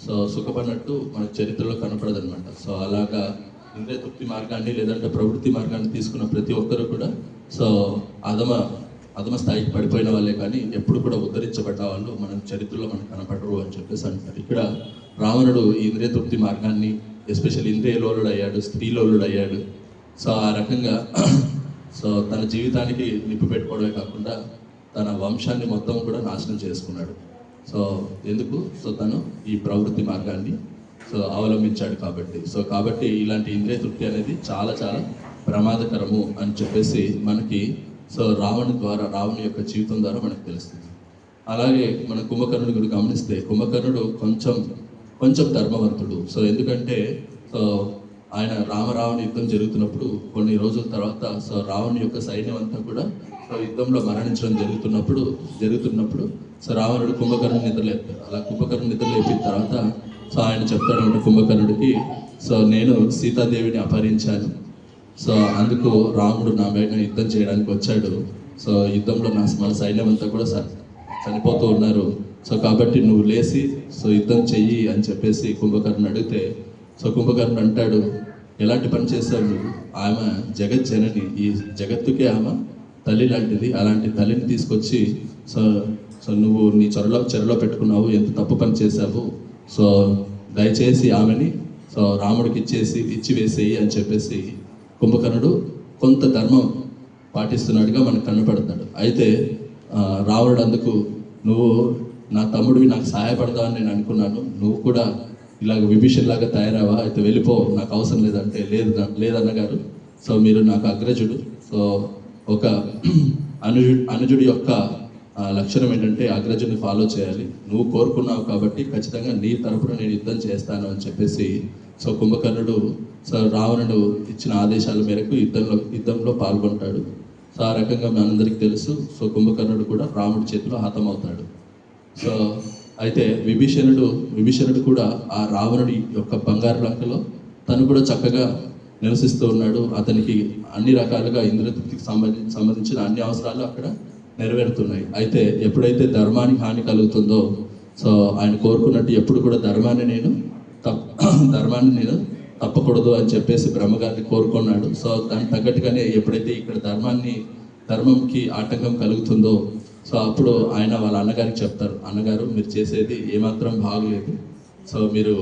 సో సుఖపడినట్టు మన చరిత్రలో కనపడదనమాట. సో అలాగా ఇంద్రియ తృప్తి మార్గాన్ని లేదంటే ప్రవృత్తి మార్గాన్ని తీసుకున్న ప్రతి ఒక్కరు కూడా సో అధమ స్థాయికి పడిపోయిన వాళ్ళే కానీ ఎప్పుడు కూడా ఉద్ధరించబడ్డ వాళ్ళు మన చరిత్రలో మనకు కనపడరు అని చెప్పేసి అంటారు. ఇక్కడ రావణుడు ఈ ఇంద్రియ తృప్తి మార్గాన్ని ఎస్పెషల్ ఇంద్రియ లోలుడు అయ్యాడు, స్త్రీ లోలుడు అయ్యాడు. సో ఆ రకంగా సో తన జీవితానికి నిప్పు పెట్టుకోవడమే కాకుండా తన వంశాన్ని మొత్తం కూడా నాశనం చేసుకున్నాడు. సో ఎందుకు? సో తను ఈ ప్రవృత్తి మార్గాన్ని సో అవలంబించాడు కాబట్టి. సో కాబట్టి ఇలాంటి ఇంద్రియ తృప్తి అనేది చాలా చాలా ప్రమాదకరము అని చెప్పేసి మనకి సో రావణు యొక్క జీవితం ద్వారా మనకు తెలుస్తుంది. అలాగే మన కుంభకర్ణుడి గురించి గమనిస్తే కుంభకర్ణుడు కొంచెం ధర్మవంతుడు. సో ఎందుకంటే సో ఆయన రావణ యుద్ధం జరుగుతున్నప్పుడు కొన్ని రోజుల తర్వాత సో రావణుని యొక్క సైన్యం అంతా కూడా సో యుద్ధంలో మరణించడం జరుగుతున్నప్పుడు సో రావణుడు కుంభకర్ణుని నిద్రలేపాడు. అలా కుంభకర్ణుని నిద్రలేపిన తర్వాత సో ఆయన చెప్తాడు కుంభకర్ణుడికి, సో నేను సీతాదేవిని అపహరించాను, సో అందుకు రాముడు నా మీద యుద్ధం చేయడానికి వచ్చాడు, సో యుద్ధంలో మన సైన్యం అంతా కూడా చనిపోతూ ఉన్నారు, సో కాబట్టి నువ్వు లేచి సో యుద్ధం చెయ్యి అని చెప్పేసి కుంభకర్ణుని అడిగితే సో కుంభకర్ణుడు అంటాడు, ఎలాంటి పని చేశావు నువ్వు? ఆమె జగజ్జనని, ఈ జగత్తుకే ఆమె తల్లి లాంటిది, అలాంటి తల్లిని తీసుకొచ్చి సో నువ్వు నీ చెరలో పెట్టుకున్నావు, ఎంత తప్పు పని చేశావు, సో దయచేసి ఆమెని సో రాముడికి ఇచ్చి వేసేయి అని చెప్పేసి కుంభకర్ణుడు కొంత ధర్మం పాటిస్తున్నాడుగా మనకు కనపడతాడు. అయితే రావణుడు అందుకు, నువ్వు నా తమ్ముడివి, నాకు సహాయపడతావని నేను అనుకున్నాను, నువ్వు కూడా ఇలాగ విభీషణ్ తయారావా, అయితే వెళ్ళిపో, నాకు అవసరం లేదంటే లేదన్నగారు, సో మీరు నాకు అగ్రజుడు, సో ఒక అనుజుడి యొక్క లక్షణం ఏంటంటే అగ్రజుడిని ఫాలో చేయాలి, నువ్వు కోరుకున్నావు కాబట్టి ఖచ్చితంగా నీ తరపున నేను యుద్ధం చేస్తాను అని చెప్పేసి సో కుంభకర్ణుడు సో రావణుడు ఇచ్చిన ఆదేశాల మేరకు యుద్ధంలో పాల్గొంటాడు. సో ఆ రకంగా మనందరికీ తెలుసు, సో కుంభకర్ణుడు కూడా రాముడి చేతిలో హతమవుతాడు. సో అయితే విభీషణుడు కూడా ఆ రావణుడి యొక్క బంగారు లంకలో తను కూడా చక్కగా నివసిస్తూ ఉన్నాడు. అతనికి అన్ని రకాలుగా ఇంద్రతృప్తికి సంబంధించిన అన్ని అవసరాలు అక్కడ నెరవేరుతున్నాయి. అయితే ఎప్పుడైతే ధర్మానికి హాని కలుగుతుందో సో ఆయన కోరుకున్నట్టు ఎప్పుడు కూడా ధర్మాన్ని నేను తప్పకూడదు అని చెప్పేసి బ్రహ్మగారిని కోరుకున్నాడు. సో దానికి తగ్గట్టుగానే ఎప్పుడైతే ఇక్కడ ధర్మంకి ఆటంకం కలుగుతుందో సో అప్పుడు ఆయన వాళ్ళ అన్నగారికి చెప్తారు, అన్నగారు మీరు చేసేది ఏమాత్రం బాగలేదు, సో మీరు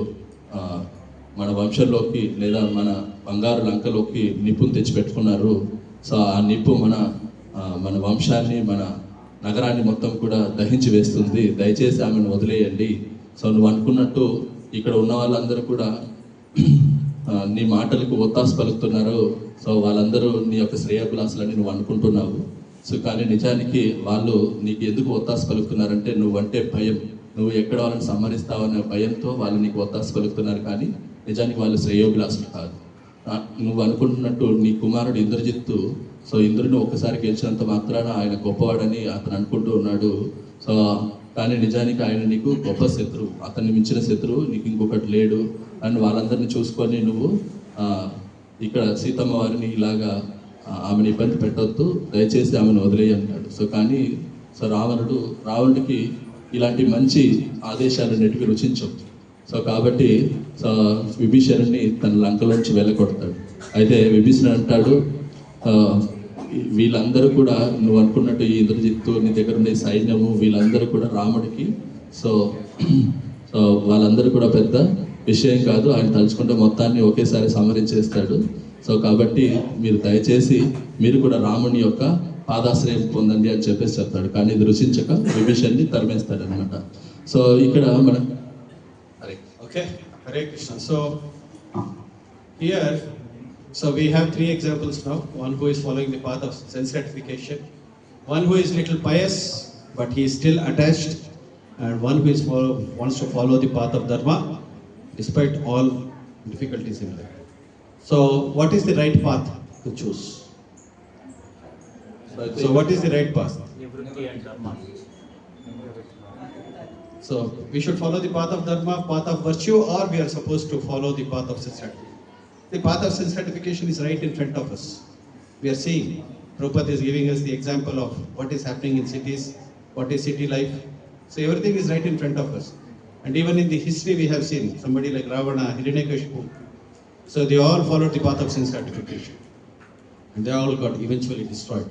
మన వంశంలోకి లేదా మన బంగారు లంకలోకి నిప్పును తెచ్చిపెట్టుకున్నారు, సో ఆ నిప్పు మన వంశాన్ని మన నగరాన్ని మొత్తం కూడా దహించి వేస్తుంది, దయచేసి ఆమెను వదిలేయండి. సో నువ్వు అనుకున్నట్టు ఇక్కడ ఉన్న వాళ్ళందరూ కూడా నీ మాటలకు ఒత్తాసు పలుకుతున్నారు, సో వాళ్ళందరూ నీ యొక్క శ్రేయోభిలాసులని నువ్వు అనుకుంటున్నావు, సో కానీ నిజానికి వాళ్ళు నీకు ఎందుకు ఒత్తాసు పలుకుతున్నారంటే నువ్వంటే భయం, నువ్వు ఎక్కడ వాళ్ళని సంహరిస్తావనే భయంతో వాళ్ళు నీకు ఒత్తాసు పలుకుతున్నారు, కానీ నిజానికి వాళ్ళు శ్రేయోభిలాసులు కాదు. నువ్వు అనుకుంటున్నట్టు నీ కుమారుడు ఇంద్రజిత్తు సో ఇంద్రుని ఒక్కసారి గెలిచినంత మాత్రాన ఆయన గొప్పవాడని అతను అనుకుంటూ ఉన్నాడు, సో కానీ నిజానికి ఆయన నీకు గొప్ప శత్రువు, అతన్ని మించిన శత్రువు నీకు ఇంకొకటి లేడు అని వాళ్ళందరినీ చూసుకొని నువ్వు ఇక్కడ సీతమ్మ వారిని ఇలాగా ఆమెను ఇబ్బంది పెట్టొద్దు, దయచేసి ఆమెను వదిలేయి అంటాడు. సో కానీ సో రావణుడికి ఇలాంటి మంచి ఆదేశాలు నెటికి రుచించవు. సో కాబట్టి సో విభీషణుడిని తన లంకలోంచి వెళ్ళగొడతాడు. అయితే విభీషణుడు అంటాడు, వీళ్ళందరూ కూడా నువ్వు అనుకున్నట్టు ఈ ఇంద్రజిత్తు నీ దగ్గర ఉండే సైన్యము వీళ్ళందరూ కూడా రాముడికి సో వాళ్ళందరూ కూడా పెద్ద విషయం కాదు, ఆయన తలుచుకుంటే మొత్తాన్ని ఒకేసారి సంహరించేస్తాడు. సో కాబట్టి మీరు దయచేసి మీరు కూడా రాముని యొక్క పాదాశ్రయం పొందండి అని చెప్పేసి చెప్తాడు. కానీ ఇది రుచించక విభీషణ్ని తరిమేస్తాడు అనమాట. సో ఇక్కడ మనం Hare Krishna. So here, so we have three examples now. One who is following the path of sense gratification, one who is little pious but he is still attached, and one who wants to follow the path of dharma despite all difficulties in life. So what is the right path to choose? So what is the right path? Nivritti and Dharma. So we should follow the path of dharma, path of virtue, or we are supposed to follow the path of sense gratification. The path of sense gratification is right in front of us. We are seeing, Prabhupada is giving us the example of what is happening in cities, what is city life. So everything is right in front of us. And even in the history we have seen, somebody like Ravana, Hiranyakashipu, so they all followed the path of sense gratification. And they all got eventually destroyed.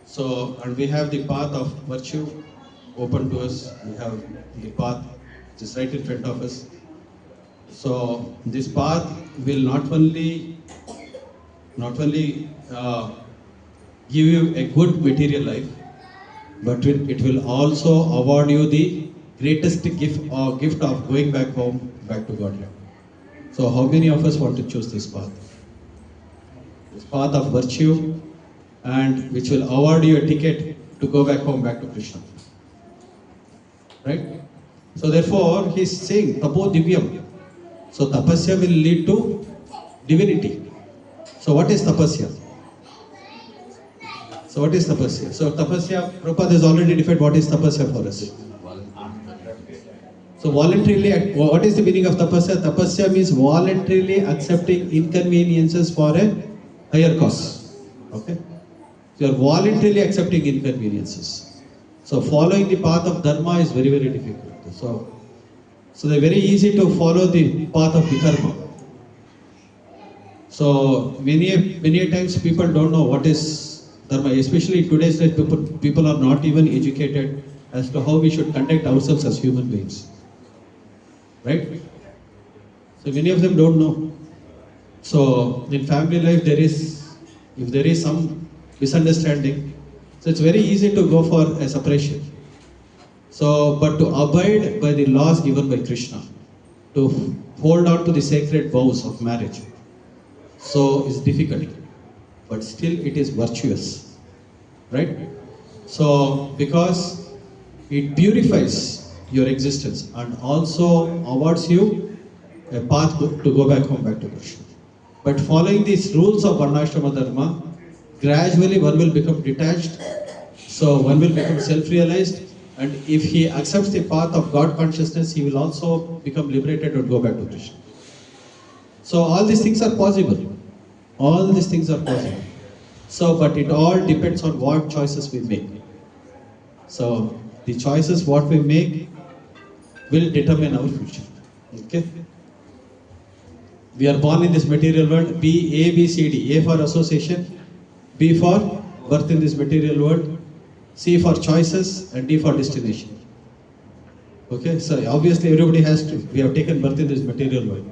So, and we have the path of virtue open to us. We have the path which is right in front of us. So, this path will not only give you a good material life, but it will also award you the greatest gift of going back home, back to Godhead. So, how many of us want to choose this path? This path of virtue, and which will award you a ticket to go back home, back to Krishna. Right? So therefore, he is saying, tapo divyam. So tapasya will lead to divinity. So what is tapasya? So tapasya, Prabhupada has already defined what is tapasya for us. So voluntarily, what is the meaning of tapasya? Tapasya means voluntarily accepting inconveniences for a higher cause. Okay? You are voluntarily accepting inconveniences. So following the path of dharma is very, very difficult. So they're very easy to follow the path of vikarma. So many times people don't know what is dharma, especially in today's day. People are not even educated as to how we should conduct ourselves as human beings. Right? So many of them don't know. So in family life, if there is some misunderstanding, so it's very easy to go for a separation. So, but to abide by the laws given by Krishna, to hold on to the sacred vows of marriage, so is difficult, but still it is virtuous, right? So, because it purifies your existence and also awards you a path to go back home, back to Krishna. But following these rules of Varnashrama Dharma, gradually one will become detached, so one will become self-realized, and if he accepts the path of God consciousness, he will also become liberated and go back to Krishna. So all these things are possible. All these things are possible. So, but it all depends on what choices we make. So the choices what we make will determine our future. Okay? We are born in this material world, B, A, B, C, D. A for association, B for birth in this material world, C for choices, and D for destination. Okay, so obviously everybody we have taken birth in this material world.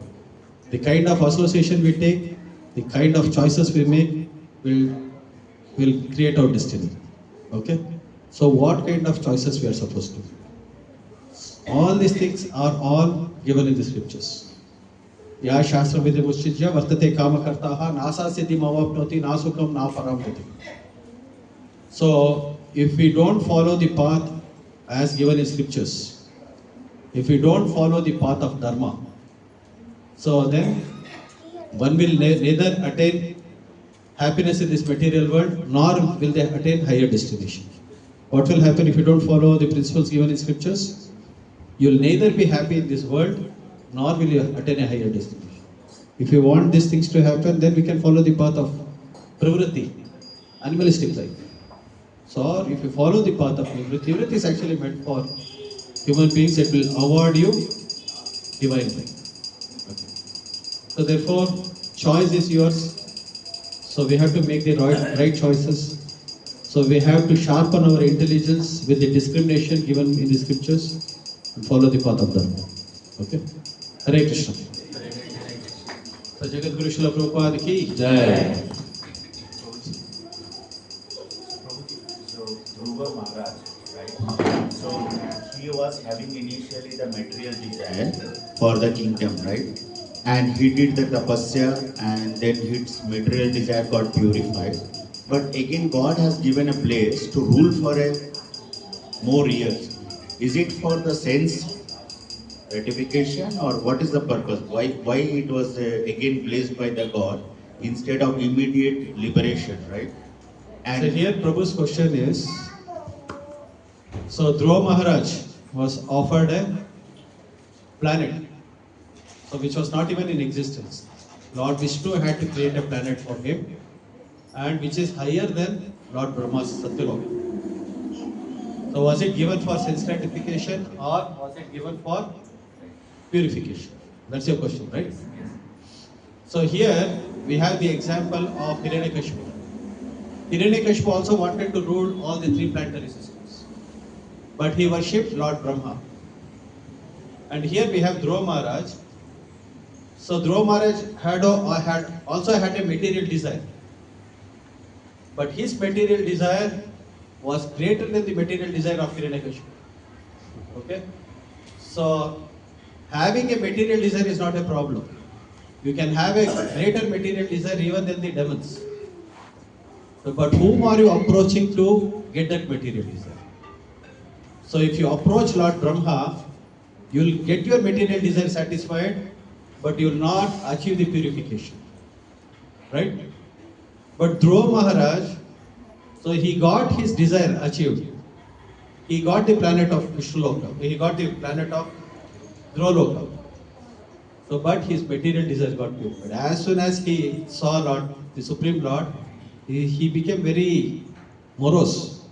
The kind of association we take, the kind of choices we make will create our destiny. Okay, so what kind of choices we are supposed to do? All these things are all given in the scriptures. Ya shastra vidya mushchijya vartate kama kartaha nasa siddhi mavapnoti nasukam na paramgati. So, if we don't follow the path as given in scriptures, if we don't follow the path of dharma, so then one will neither attain happiness in this material world, nor will they attain higher destination. What will happen if you don't follow the principles given in scriptures? You will neither be happy in this world, nor will you attain a higher destination. If you want these things to happen, then we can follow the path of pravritti, animalistic life. So, if you follow the path of nivritti, nivritti is actually meant for human beings. It will award you divine life. Okay. So, therefore, choice is yours. So, we have to make the right choices. So, we have to sharpen our intelligence with the discrimination given in the scriptures and follow the path of dharma. Okay? Hare Krishna. So, Jagat Guru Srila Prabhupada ki Jai. Dhruva Maharaj, right? So he was having initially the material desire for the kingdom, right? And he did the tapasya, and then his material desire got purified. But again, God has given a place to rule for more years. Is it for the sense gratification, or what is the purpose? Why it was again blessed by the God instead of immediate liberation, right? And So here Prabhu's question is, so Dhruva Maharaj was offered a planet, so which was not even in existence. Lord Vishnu had to create a planet for him, and which is higher than Lord Brahma's Satyaloka. So was it given for sense gratification or was it given for purification? That's your question, right? So here we have the example of Hiranyakashipu. Hiranyakashipu also wanted to rule all the three planetary systems, but he worshipped Lord Brahma. And here we have Dhruva Maharaj. So Dhruva Maharaj had also had a material desire, but his material desire was greater than the material desire of Hiranyakashipu. Okay, so having a material desire is not a problem. You can have a greater material desire even than the demons. So, but whom are you approaching to get that material desire? So if you approach Lord Brahma, you will get your material desire satisfied, but you will not achieve the purification. Right? But Dhruva Maharaj, so he got his desire achieved. He got the planet of Vishnuloka. He got the planet of Dhruvaloka. So, but his material desires got purified. As soon as he saw Lord, the Supreme Lord, he became very morose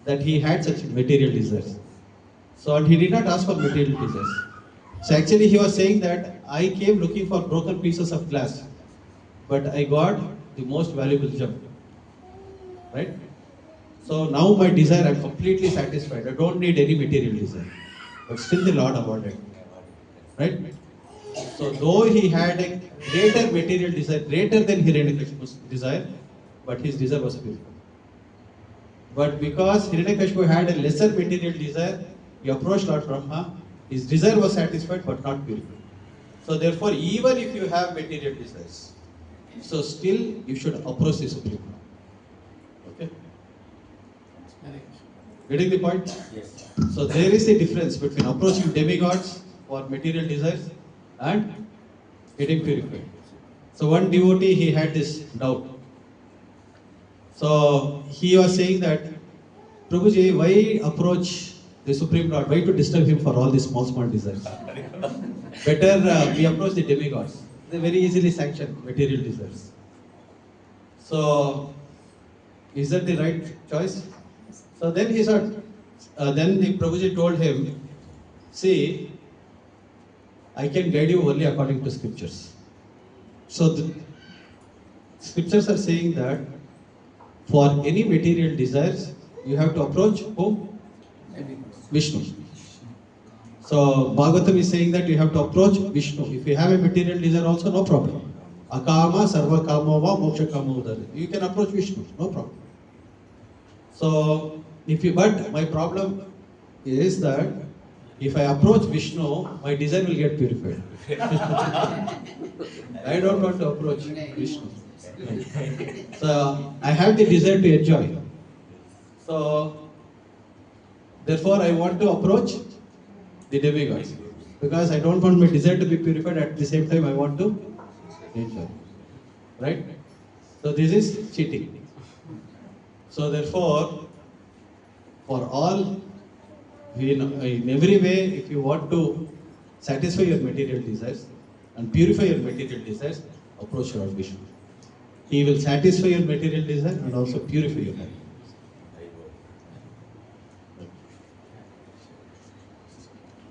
that he had such material desires. So, and he did not ask for material desires. So, actually, he was saying that I came looking for broken pieces of glass, but I got the most valuable gem. Right? So, now my desire, I'm completely satisfied. I don't need any material desire. But still, the Lord awarded. Right? So, though he had a greater material desire, greater than Hiranyakashipu's desire, but his desire was purified. But because Hiranyakashipu had a lesser material desire, he approached Lord Brahma, his desire was satisfied but not purified. So, therefore, even if you have material desires, so still you should approach the Supreme Lord. Okay? Getting the point? yes. So, there is a difference between approaching demigods for material desires and getting purified. So one devotee, he had this doubt. So he was saying that, Prabhuji, why approach the Supreme Lord? Why to disturb him for all these small desires? Better we approach the demigods. They very easily sanction material desires. So is that the right choice? So then he said, then the Prabhuji told him, see, I can guide you only according to scriptures. So the scriptures are saying that for any material desires, you have to approach whom? Vishnu. So Bhagavatam is saying that you have to approach Vishnu. If you have a material desire also, no problem. Akama, sarva kama va, moksha kama udare. You can approach Vishnu, no problem. So but my problem is that if I approach Vishnu, my desire will get purified. I don't want to approach Vishnu. So I have the desire to enjoy. So therefore I want to approach the demigods. Because I don't want my desire to be purified, at the same time I want to enjoy. Right? So this is cheating. So therefore, for all, in every way, if you want to satisfy your material desires and purify your material desires, approach Lord Vishnu. He will satisfy your material desire and also purify your material desire.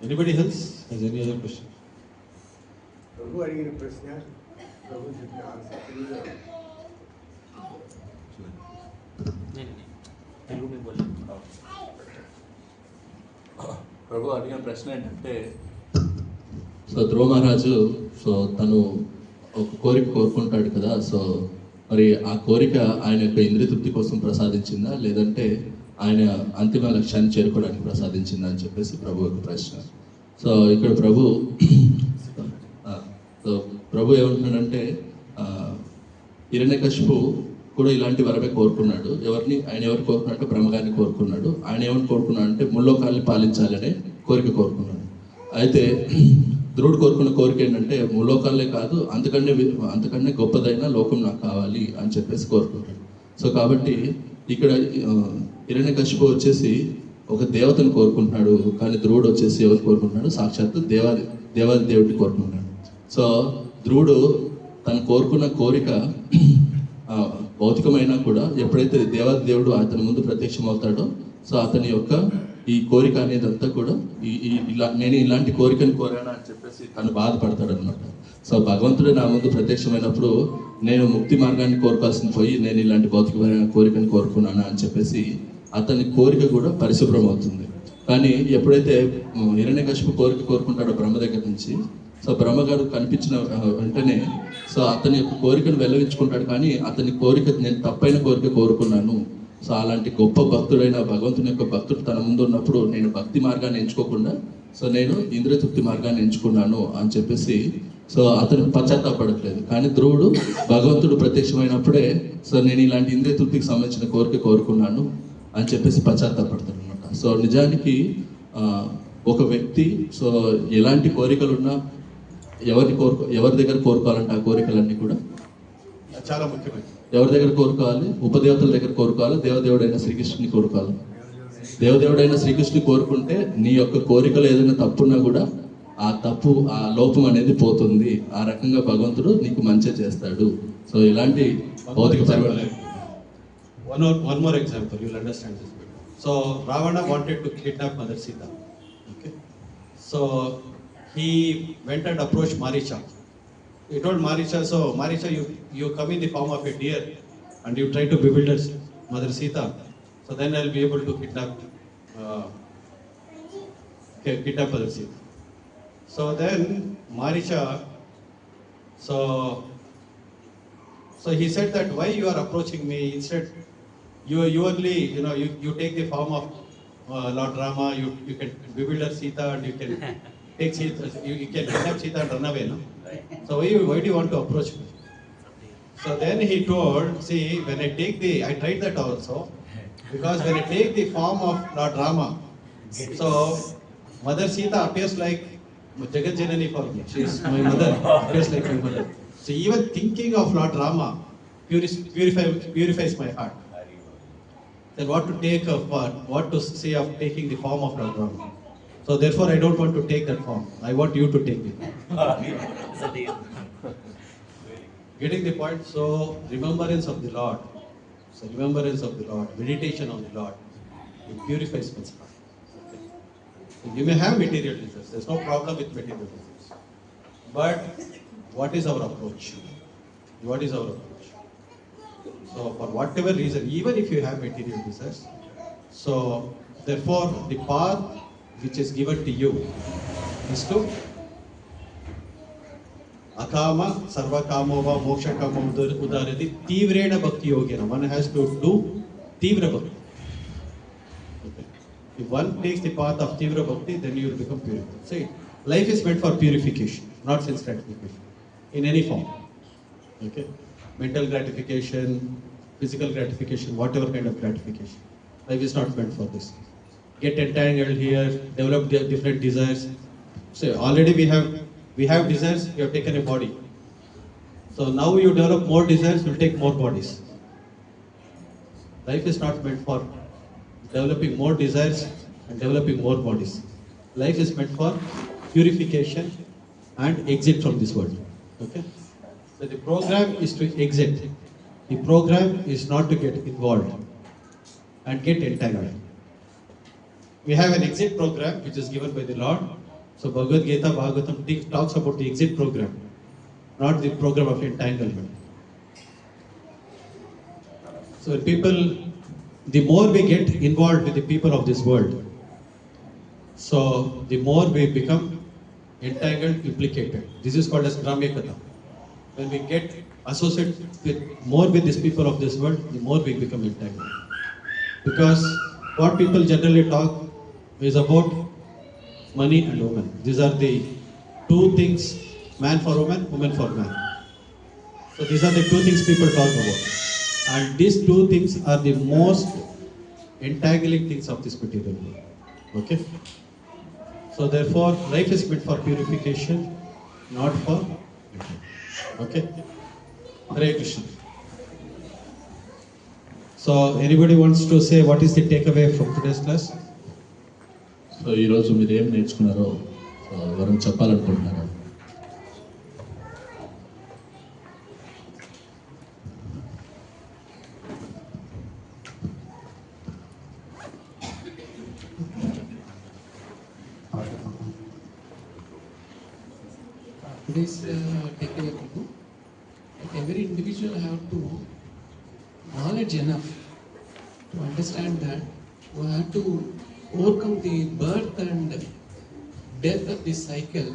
Anybody else has any other question? प्रभु अड़िगिन प्रश्न प्रभु जितने answer करिए తెలుగు में बोले ప్రభు అడిగిన ప్రశ్న ఏంటంటే so ధ్రువ మహారాజు so తను ఒక కోరిక కోరుకుంటాడు కదా సో మరి ఆ కోరిక ఆయన యొక్క ఇంద్రియ తృప్తి కోసం ప్రసాదించిందా లేదంటే ఆయన అంతిమ లక్ష్యాన్ని చేరుకోవడానికి ప్రసాదించిందా అని చెప్పేసి ప్రభు యొక్క ప్రశ్న సో ఇక్కడ ప్రభు ఏమంటున్నాడంటే హిరణ్యకశిపు కూడా ఇలాంటి వరమే కోరుకున్నాడు ఆయన ఎవరు కోరుకున్నాడంటే బ్రహ్మగారిని కోరుకున్నాడు ఆయన ఏమని కోరుకున్నాడు అంటే ముల్లోకాల్ని పాలించాలనే కోరిక కోరుకున్నాడు అయితే ధ్రువుడు కోరుకున్న కోరిక ఏంటంటే ముల్లోకాలే కాదు అంతకన్నా గొప్పదైన లోకం నాకు కావాలి అని చెప్పేసి కోరుకున్నాడు సో కాబట్టి ఇక్కడ హిరణ్యకశిపు వచ్చేసి ఒక దేవతను కోరుకుంటున్నాడు, కానీ ధ్రువుడు వచ్చేసి ఎవరు కోరుకుంటున్నాడు? సాక్షాత్తు దేవాది దేవుడిని కోరుకుంటున్నాడు. సో ధ్రువుడు తను కోరుకున్న కోరిక భౌతికమైనా కూడా ఎప్పుడైతే దేవాది దేవుడు అతని ముందు ప్రత్యక్షం అవుతాడో, సో అతని యొక్క ఈ కోరిక అనేది అంతా కూడా నేను ఇలాంటి కోరికను కోరానా అని చెప్పేసి తను బాధపడతాడు అనమాట. సో భగవంతుడు నా ముందు ప్రత్యక్షమైనప్పుడు నేను ముక్తి మార్గాన్ని కోరుకోవాల్సింది పోయి నేను ఇలాంటి భౌతికమైన కోరికను కోరుకున్నానా అని చెప్పేసి అతని కోరిక కూడా పరిశుభ్రం అవుతుంది. కానీ ఎప్పుడైతే హిరణ్యకశిపు కోరిక కోరుకుంటాడో బ్రహ్మ దగ్గర నుంచి, సో బ్రహ్మగారు కనిపించిన వెంటనే సో అతని యొక్క కోరికను వెల్లవించుకుంటాడు. కానీ అతని కోరిక నేను తప్పైన కోరిక కోరుకున్నాను, సో అలాంటి గొప్ప భక్తుడైన భగవంతుని యొక్క భక్తుడు తన ముందు ఉన్నప్పుడు నేను భక్తి మార్గాన్ని ఎంచుకోకుండా సో నేను ఇంద్రియ తృప్తి మార్గాన్ని ఎంచుకున్నాను అని చెప్పేసి సో అతను పశ్చాత్తాపడట్లేదు. కానీ ధ్రువుడు భగవంతుడు ప్రత్యక్షమైనప్పుడే సో నేను ఇలాంటి ఇంద్రియ తృప్తికి సంబంధించిన కోరిక కోరుకున్నాను అని చెప్పేసి పశ్చాత్తాపడతాడు అనమాట. సో నిజానికి ఒక వ్యక్తి సో ఎలాంటి కోరికలున్నా ఎవరి దగ్గర కోరుకోవాలంటే ఆ కోరికలన్నీ కూడా చాలా ముఖ్యమైనది. ఎవరి దగ్గర కోరుకోవాలి? ఉపదేవతల దగ్గర కోరుకోవాలి. దేవదేవుడైన శ్రీకృష్ణుని కోరుకోవాలి. దేవదేవుడైన శ్రీకృష్ణుని కోరుకుంటే నీ యొక్క కోరికలు ఏదైనా తప్పున్నా కూడా ఆ లోపం అనేది పోతుంది. ఆ రకంగా భగవంతుడు నీకు మంచి చేస్తాడు. సో ఇలాంటి భౌతిక పరిమాణాలు. One more example, you'll understand this better. So Ravana wanted to kidnap Mother Sita. Okay. So he went and approached Maricha. He told Maricha, so Maricha, you come in the form of a deer and you try to bewilder Mother Sita. So then I'll be able to kidnap Mother Sita. So then Maricha, so he said that why you are approaching me? Instead, you only, you take the form of Lord Rama, you can bewilder Sita and you can take Sita, you can kidnap Sita and run away, no? So why do you want to approach me? So then he told, see, when I tried that also, because when I take the form of Lord Rama, so Mother Sita appears like Jagat Janani for me. She is my mother, appears like my mother. So even thinking of Lord Rama purifies my heart. Then what to say of taking the form of Lord Rama? So therefore I don't want to take that form. I want you to take it. Getting the point? So remembrance of the Lord. Meditation on the Lord. It purifies one's heart. You may have material desires. There's no problem with material desires. But what is our approach? So for whatever reason, even if you have material desires, so therefore the path which is given to you is to akama sarva kamova moksha kama udarati tivrena bhakti yogena. One has to do tivra bhakti. Okay. If one takes the path of tivra bhakti, then you will become purified. See, life is meant for purification, not sense gratification in any form. Okay. Mental gratification, physical gratification, whatever kind of gratification. Life is not meant for this. Get entangled here, develop different desires. So already we have desires, we have taken a body. So now you develop more desires, you'll take more bodies. Life is not meant for developing more desires and developing more bodies. Life is meant for purification and exit from this world. Okay? So the program is to exit. The program is not to get involved and get entangled. We have an exit program which is given by the Lord. So Bhagavad Gita, Bhagavatam talks about the exit program, not the program of entanglement. So the more we get involved with the people of this world, so the more we become entangled, implicated. This is called as Gramya Katha. When we get associated more with these people of this world, the more we become entangled. Because what people generally talk is about money and woman. These are the two things, man for woman, woman for man. So these are the two things people talk about. And these two things are the most entangling things of this material world. Okay? So therefore, life is meant for purification, not for entanglement. Okay? Hare Krishna. So anybody wants to say what is the takeaway from today's class? So ఈరోజు మీరు ఏం నేర్చుకున్నారో so ఎవరైనా చెప్పాలనుకుంటున్నారా? Today's takeaway, Prabhu, that every individual have to knowledge enough to understand that we have to overcome the birth and death of this cycle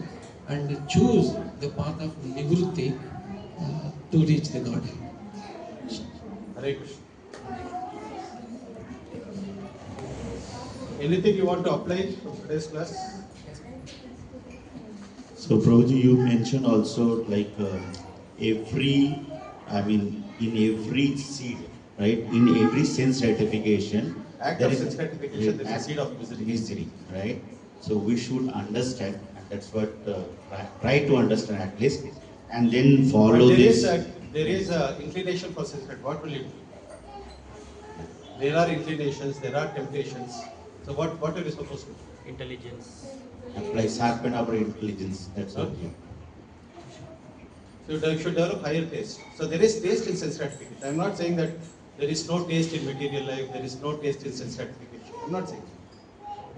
and choose the path of Nivrutti to reach the Godhead. Hare Krishna. Anything you want to apply from today's class? So Prabhuji, you mentioned also like every, I mean, in every seed, right? In every sense gratification, Act there of is sense gratification, there is a act seed of misery. misery, right? So we should understand, and that's what try to understand at least, and then But follow this. there is a inclination for sense gratification. What will you do? There are inclinations, there are temptations. So what are you supposed to do? Intelligence. Apply sharpen our intelligence. That's what. Okay. So you should develop higher taste. So there is taste in sense gratification. I am not saying that there is no taste in material life, there is no taste in sense gratification. I am not saying that.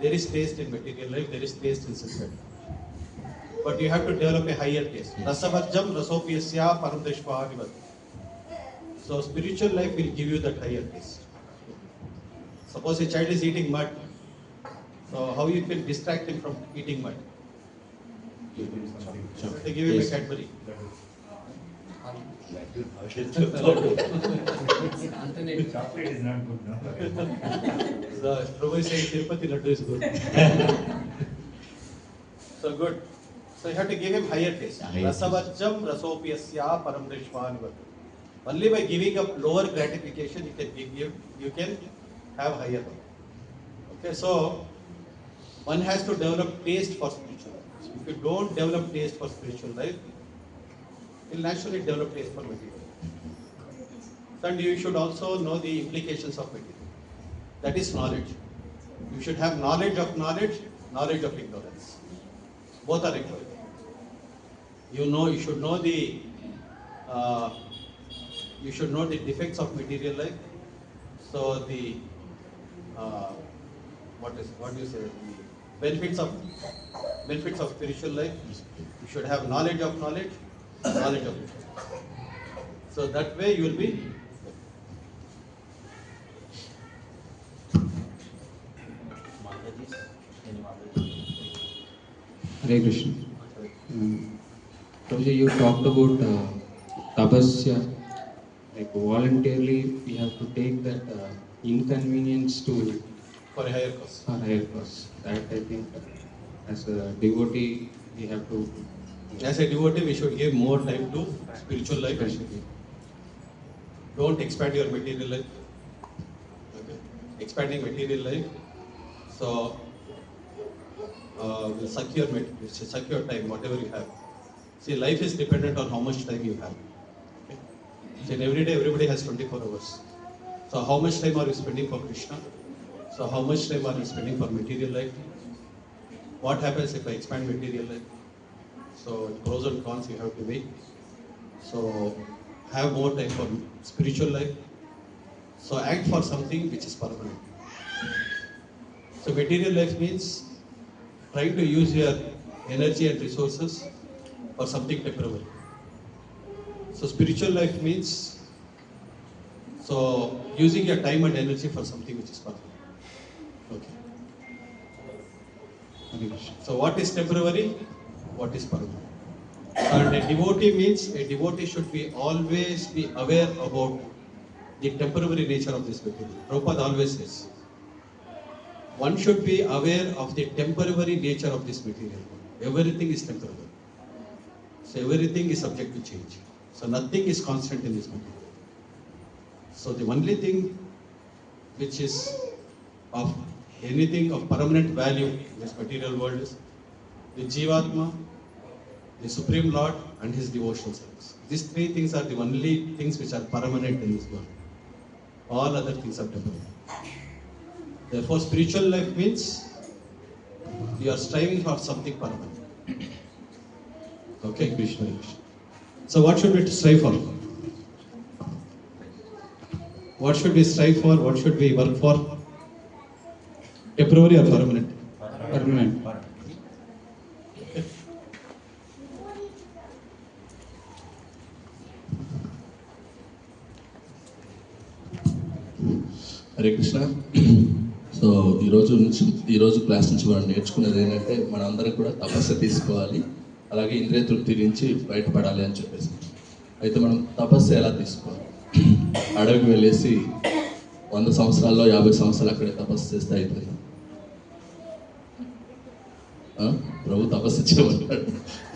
There is taste in material life, there is taste in sense gratification. But you have to develop a higher taste. Rasabhajjam rasopiyasya paramdeshva. So spiritual life will give you that higher taste. Suppose a child is eating mud. So how you can distract him from eating mud? They give him a Cadbury. Chocolate is not good, no? The Prabhu is saying Tirupati Laddu is good. So good. So you have to give him higher taste. Higher taste. Rasavajjam rasopiyasya paramdeshvan. Only by giving up lower gratification you can have higher one. Okay, so one has to develop taste for spiritual life. If you don't develop taste for spiritual life, you will naturally develop taste for material. And you should also know the implications of material. That is knowledge. You should have knowledge of knowledge, knowledge of ignorance. Both are required. You should know the defects of material life. So the what do you say? The benefits of spiritual life. You should have knowledge of knowledge, knowledge of ignorance. So that way you will be. Mataji's, any Mataji? Hare Krishna. Prabhuji, you talked about tapasya, like voluntarily we have to take that inconvenience to For a higher cause. a higher cause. That I think as a devotee we have to As a devotee, we should give more time to spiritual life. especially. Don't expand your material life. Okay. Expanding material life, so will suck your time, whatever you have. See, life is dependent on how much time you have. Okay. So in every day, everybody has 24 hours. So how much time are you spending for Krishna? So how much time are you spending for material life? What happens if I expand material life? So pros and cons you have to weigh. So have more time for spiritual life. So act for something which is permanent. So material life means trying to use your energy and resources for something temporary. So spiritual life means so using your time and energy for something which is permanent. Okay. So what is temporary? What is permanent? And a devotee means a devotee should always be aware about the temporary nature of this material. Prabhupada always says, one should be aware of the temporary nature of this material. Everything is temporary. So everything is subject to change. So nothing is constant in this material. So the only thing which is of anything of permanent value in this material world is the Jivatma, the Supreme Lord and His devotional service. These three things are the only things which are permanent in this world. All other things are temporary. Therefore, spiritual life means you are striving for something permanent. Okay, Krishna. So, what should we strive for? What should we strive for? What should we work for? Temporary or permanent? Permanent. Hare Krishna. So ఈరోజు class నుంచి మనం నేర్చుకునేది ఏంటంటే మన అందరం కూడా తపస్సు తీసుకోవాలి, అలాగే ఇంద్రియ తృప్తి నుంచి బయటపడాలి అని చెప్పేసి. అయితే మనం తపస్సు ఎలా తీసుకోవాలి? అడవికి వెళ్ళేసి 100 సంవత్సరాల్లో 50 సంవత్సరాలు అక్కడే తపస్సు చేస్తే అయిపోయింది. ప్రభు తపస్సు చేయమన్నాడు.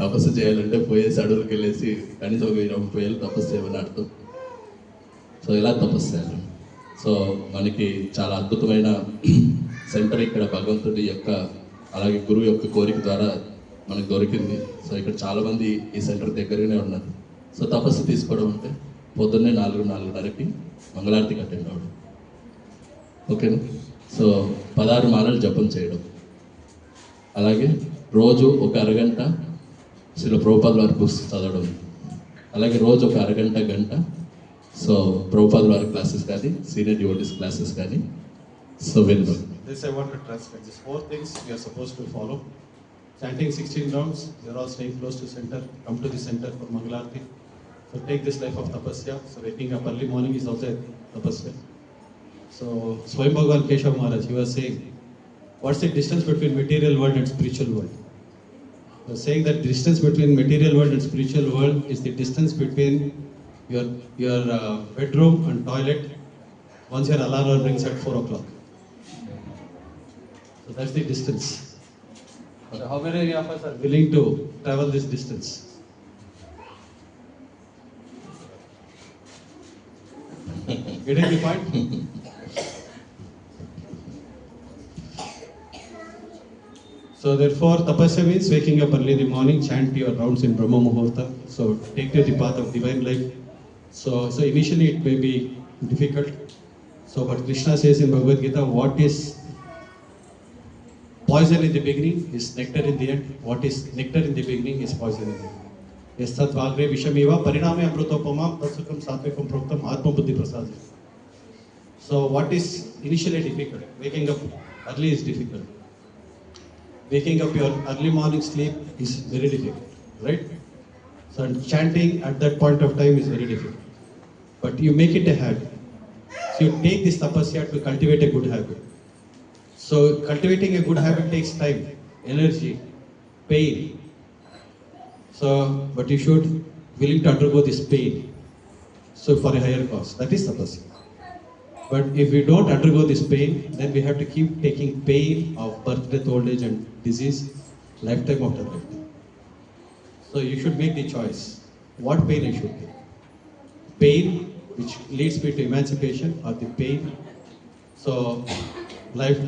తపస్సు చేయాలంటే పోయేసి అడవులకు వెళ్ళేసి కనీసం 20-30 ఏళ్ళు తపస్సు చేయమని అర్థం. సో ఎలా తపస్సు చేయాలి? సో మనకి చాలా అద్భుతమైన సెంటర్ ఇక్కడ భగవంతుడి యొక్క అలాగే గురువు యొక్క కోరిక ద్వారా మనకు దొరికింది. సో ఇక్కడ చాలామంది ఈ సెంటర్ దగ్గరనే ఉన్నారు. సో తపస్సు తీసుకోవడం అంటే పొద్దున్నే 4-4:30కి మంగళారతికి అటెండ్ అవ్వడం. ఓకేనా? సో 16 మాలలు జపం చేయడం, అలాగే రోజు ఒక అరగంట శ్రీల ప్రభుపాద వారి బుక్స్ చదవడం, అలాగే రోజు ఒక అరగంట గంట సో ప్రభుపాద వారి క్లాసెస్ కానీ సీనియర్ డివోటీస్ క్లాసెస్ కానీ సో వినడం. This I want to translate. These 4 things we are supposed to follow. Chanting 16 rounds, you are all staying close to center. Come to the center for Mangalarti. So take this life of tapasya. So waking up early morning is also a tapasya. So Swayam Bhagavan Keshav Maharaj, he was saying, what's the distance between material world and spiritual world? He was saying that distance between material world and spiritual world is the distance between your bedroom and toilet once your alarm rings at 4 o'clock. So that's the distance. So how many of us are willing to travel this distance? Getting the point? So therefore, tapasya means waking up early in the morning, chant your rounds in Brahma Muhurta. So take to the path of divine life. So initially it may be difficult. So but Krishna says in Bhagavad Gita, what is poison in the beginning is nectar in the end. What is nectar in the beginning is poison in the end. Yes, tat vagre vishamiva pariname amrutopamam tatsukam satvekam proktam atma buddhi prasad. So what is initially difficult? Waking up early is difficult. Waking up your early morning sleep is very difficult, right? So chanting at that point of time is very difficult. But you make it a habit. So you take this tapasya to cultivate a good habit. So cultivating a good habit takes time, energy, pain. So, but you should willing to undergo this pain. So for a higher cause, that is tapasya. But if we don't undergo this pain, then we have to keep taking pain of birth, death, old age and disease, lifetime after lifetime. So you should make the choice. What pain I should take? Pain which leads me to emancipation, or the pain, so life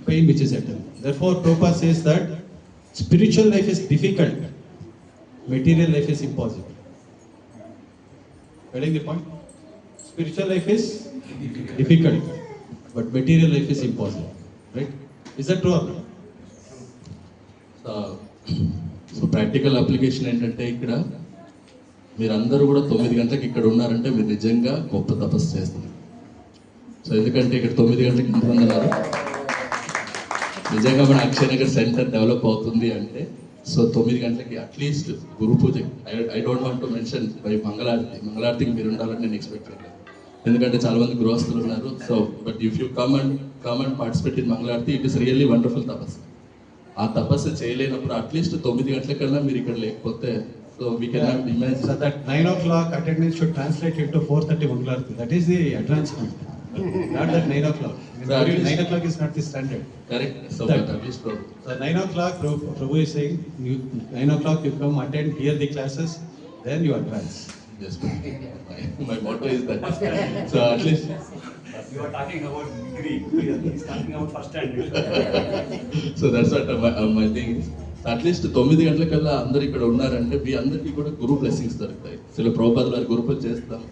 pain which is eternal. Therefore, Prabhupada says that spiritual life is difficult, material life is impossible. Getting the point? Spiritual life is difficult, but material life is impossible. Right? Is that true or not? So practical application ఏంటంటే ఇక్కడ మీరందరూ కూడా 9 గంటలకు ఇక్కడ ఉన్నారంటే మీరు నిజంగా గొప్ప తపస్సు చేస్తున్నారు. సో ఎందుకంటే ఇక్కడ 9 గంటలకు ఎంతమంది ఉన్నారు? నిజంగా మన అక్షయనగర్ సెంటర్ డెవలప్ అవుతుంది అంటే సో 9 గంటలకి అట్లీస్ట్ గురు పూజ, I don't want to mention by మంగళారతికి మీరు ఉండాలని నేను ఎక్స్పెక్ట్ చేయలేదు. ఎందుకంటే చాలా మంది గృహస్థులు ఉన్నారు. So but if you come and participate in mangalarati, it is really wonderful tapasya. ఆ తపస్సు చేయలేనప్పుడు అట్లీస్ట్ 9 గంటల కన్నా మీరు ఇక్కడ లేకపోతే so we can imagine. So that 9 o'clock attendance should translate into 4:30 Mangalarti. That is the advancement. Not that 9 o'clock. 9 o'clock is not the standard. Correct. So That- but at least So 9 o'clock, Prabhu is saying, 9 o'clock you come attend, hear the classes, then you advance. yes, my motto is that. So at least You are talking about degree. He is talking about first hand. So that's what my thing is. At least 9 గంటలకల్లా అందరు ఇక్కడ ఉన్నారంటే మీ అందరికీ కూడా గురు blessings దొరుకుతాయి. అసలు ప్రభుపాద వారి గురు పూజ చేస్తాం,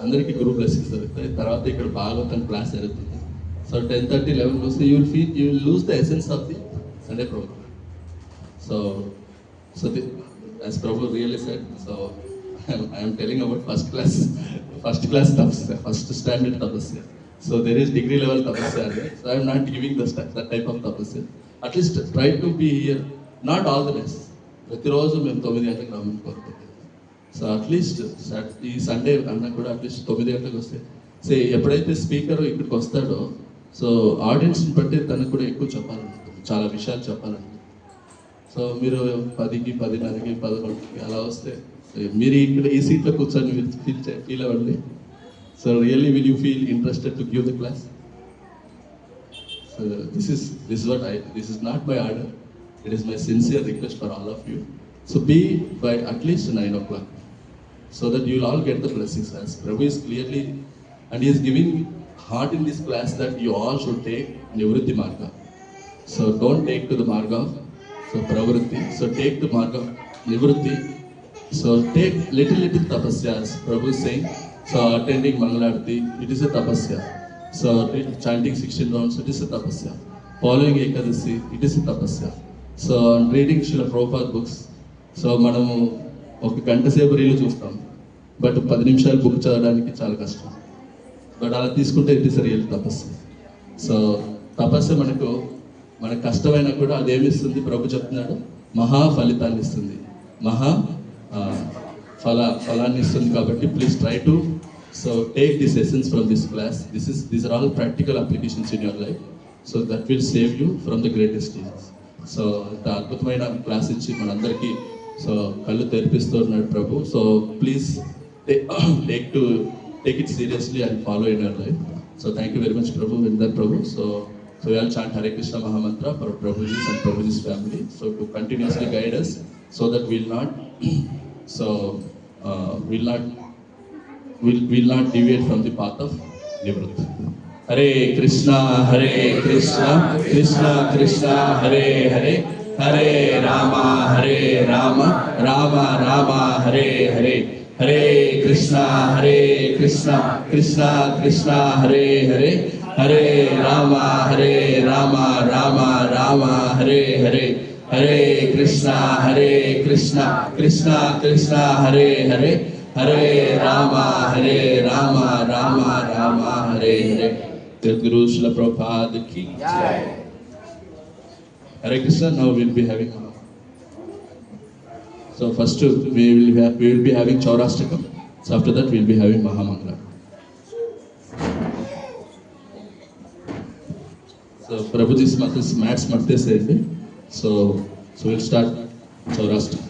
అందరికీ గురు బ్లెస్సింగ్స్ దొరుకుతాయి. తర్వాత ఇక్కడ భాగవతం క్లాస్ జరుగుతుంది. సో 10:30, 11 వస్తే you will lose the essence of the Sunday programme. So as Prabhu really said, so I am telling about first class tapasya, first standard tapasya. So there is degree level tapasya there. So I am not giving that type of tapasya. At least try to be here, not all the days. ప్రతిరోజు మేము 9 గంటలకు రమ్మని కోరుకుంటాం. So at least ఈ Sunday అన్నా కూడా at least 9 గంటలకు వస్తే ఎప్పుడైతే స్పీకర్ ఇక్కడికి వస్తాడో సో ఆడియన్స్ని బట్టి తనకు కూడా ఎక్కువ చెప్పాలనుకుంటుంది, చాలా విషయాలు చెప్పాలనుకుంటుంది. సో మీరు 10కి, 10:30కి, 11కి అలా వస్తే మీరు ఇక్కడ ఈ సీట్లో కూర్చొని ఫీల్ అవ్వండి. So really will you feel interested to give the class? So this is not my order. It is my sincere request for all of you. So be by at least 9 o'clock so that you will all get the blessings, as Prabhu is clearly and he is giving heart in this class that you all should take Nivritti Marga. So don't take to the Marga of Pravritti. So take the Marga of Nivritti. So take little tapasya, as Prabhu is saying. So attending Mangalarti, it is a tapasya. So chanting 16 rounds, it is a tapasya. Following Ekadasi, it is a tapasya. So reading Srila Prabhupada books. So మనము ఒక గంట సేపు reel చూస్తాం, but 10 నిమిషాలు book చదవడానికి చాలా కష్టం. But అలా తీసుకుంటే ఇట్ ఈస్ రియల్ తపస్సు. సో తపస్సు మనకు కష్టమైనా కూడా అదేమిస్తుంది? ప్రభు చెప్తున్నాడు, మహా ఫలితాన్ని ఇస్తుంది, ఫలాన్ని ఇస్తుంది. కాబట్టి please try to so take this essence from this class. These are all practical applications in your life. So that will save you from the greatest disease. So ఇంత అద్భుతమైన క్లాస్ ఇచ్చి మనందరికీ సో కళ్ళు తెరిపిస్తూ ఉన్నాడు prabhu. So please take it seriously and follow in your life. So thank you very much prabhu, Vindar prabhu. So we all chant Hare Krishna Mahamantra for Prabhuji's and Prabhuji's family, so to continuously guide us so that we'll not deviate from the path of Nivritti. Hare Krishna Krishna Krishna Hare Hare, Hare Rama Rama Rama Hare Hare, Hare Krishna Krishna Krishna Hare Hare, Hare Rama Rama Hare Hare, Hare Krishna Krishna Krishna Hare Hare, Hare Rama Rama Hare Hare. Guru Srila Prabhupada ki jai. Hare Krishna. Now we will be having, so first we will be having Chaurashtakam. So after that we will be having Mahamangala. So Prabhuji's mats marte sayindi. So we'll start Chaurashtakam.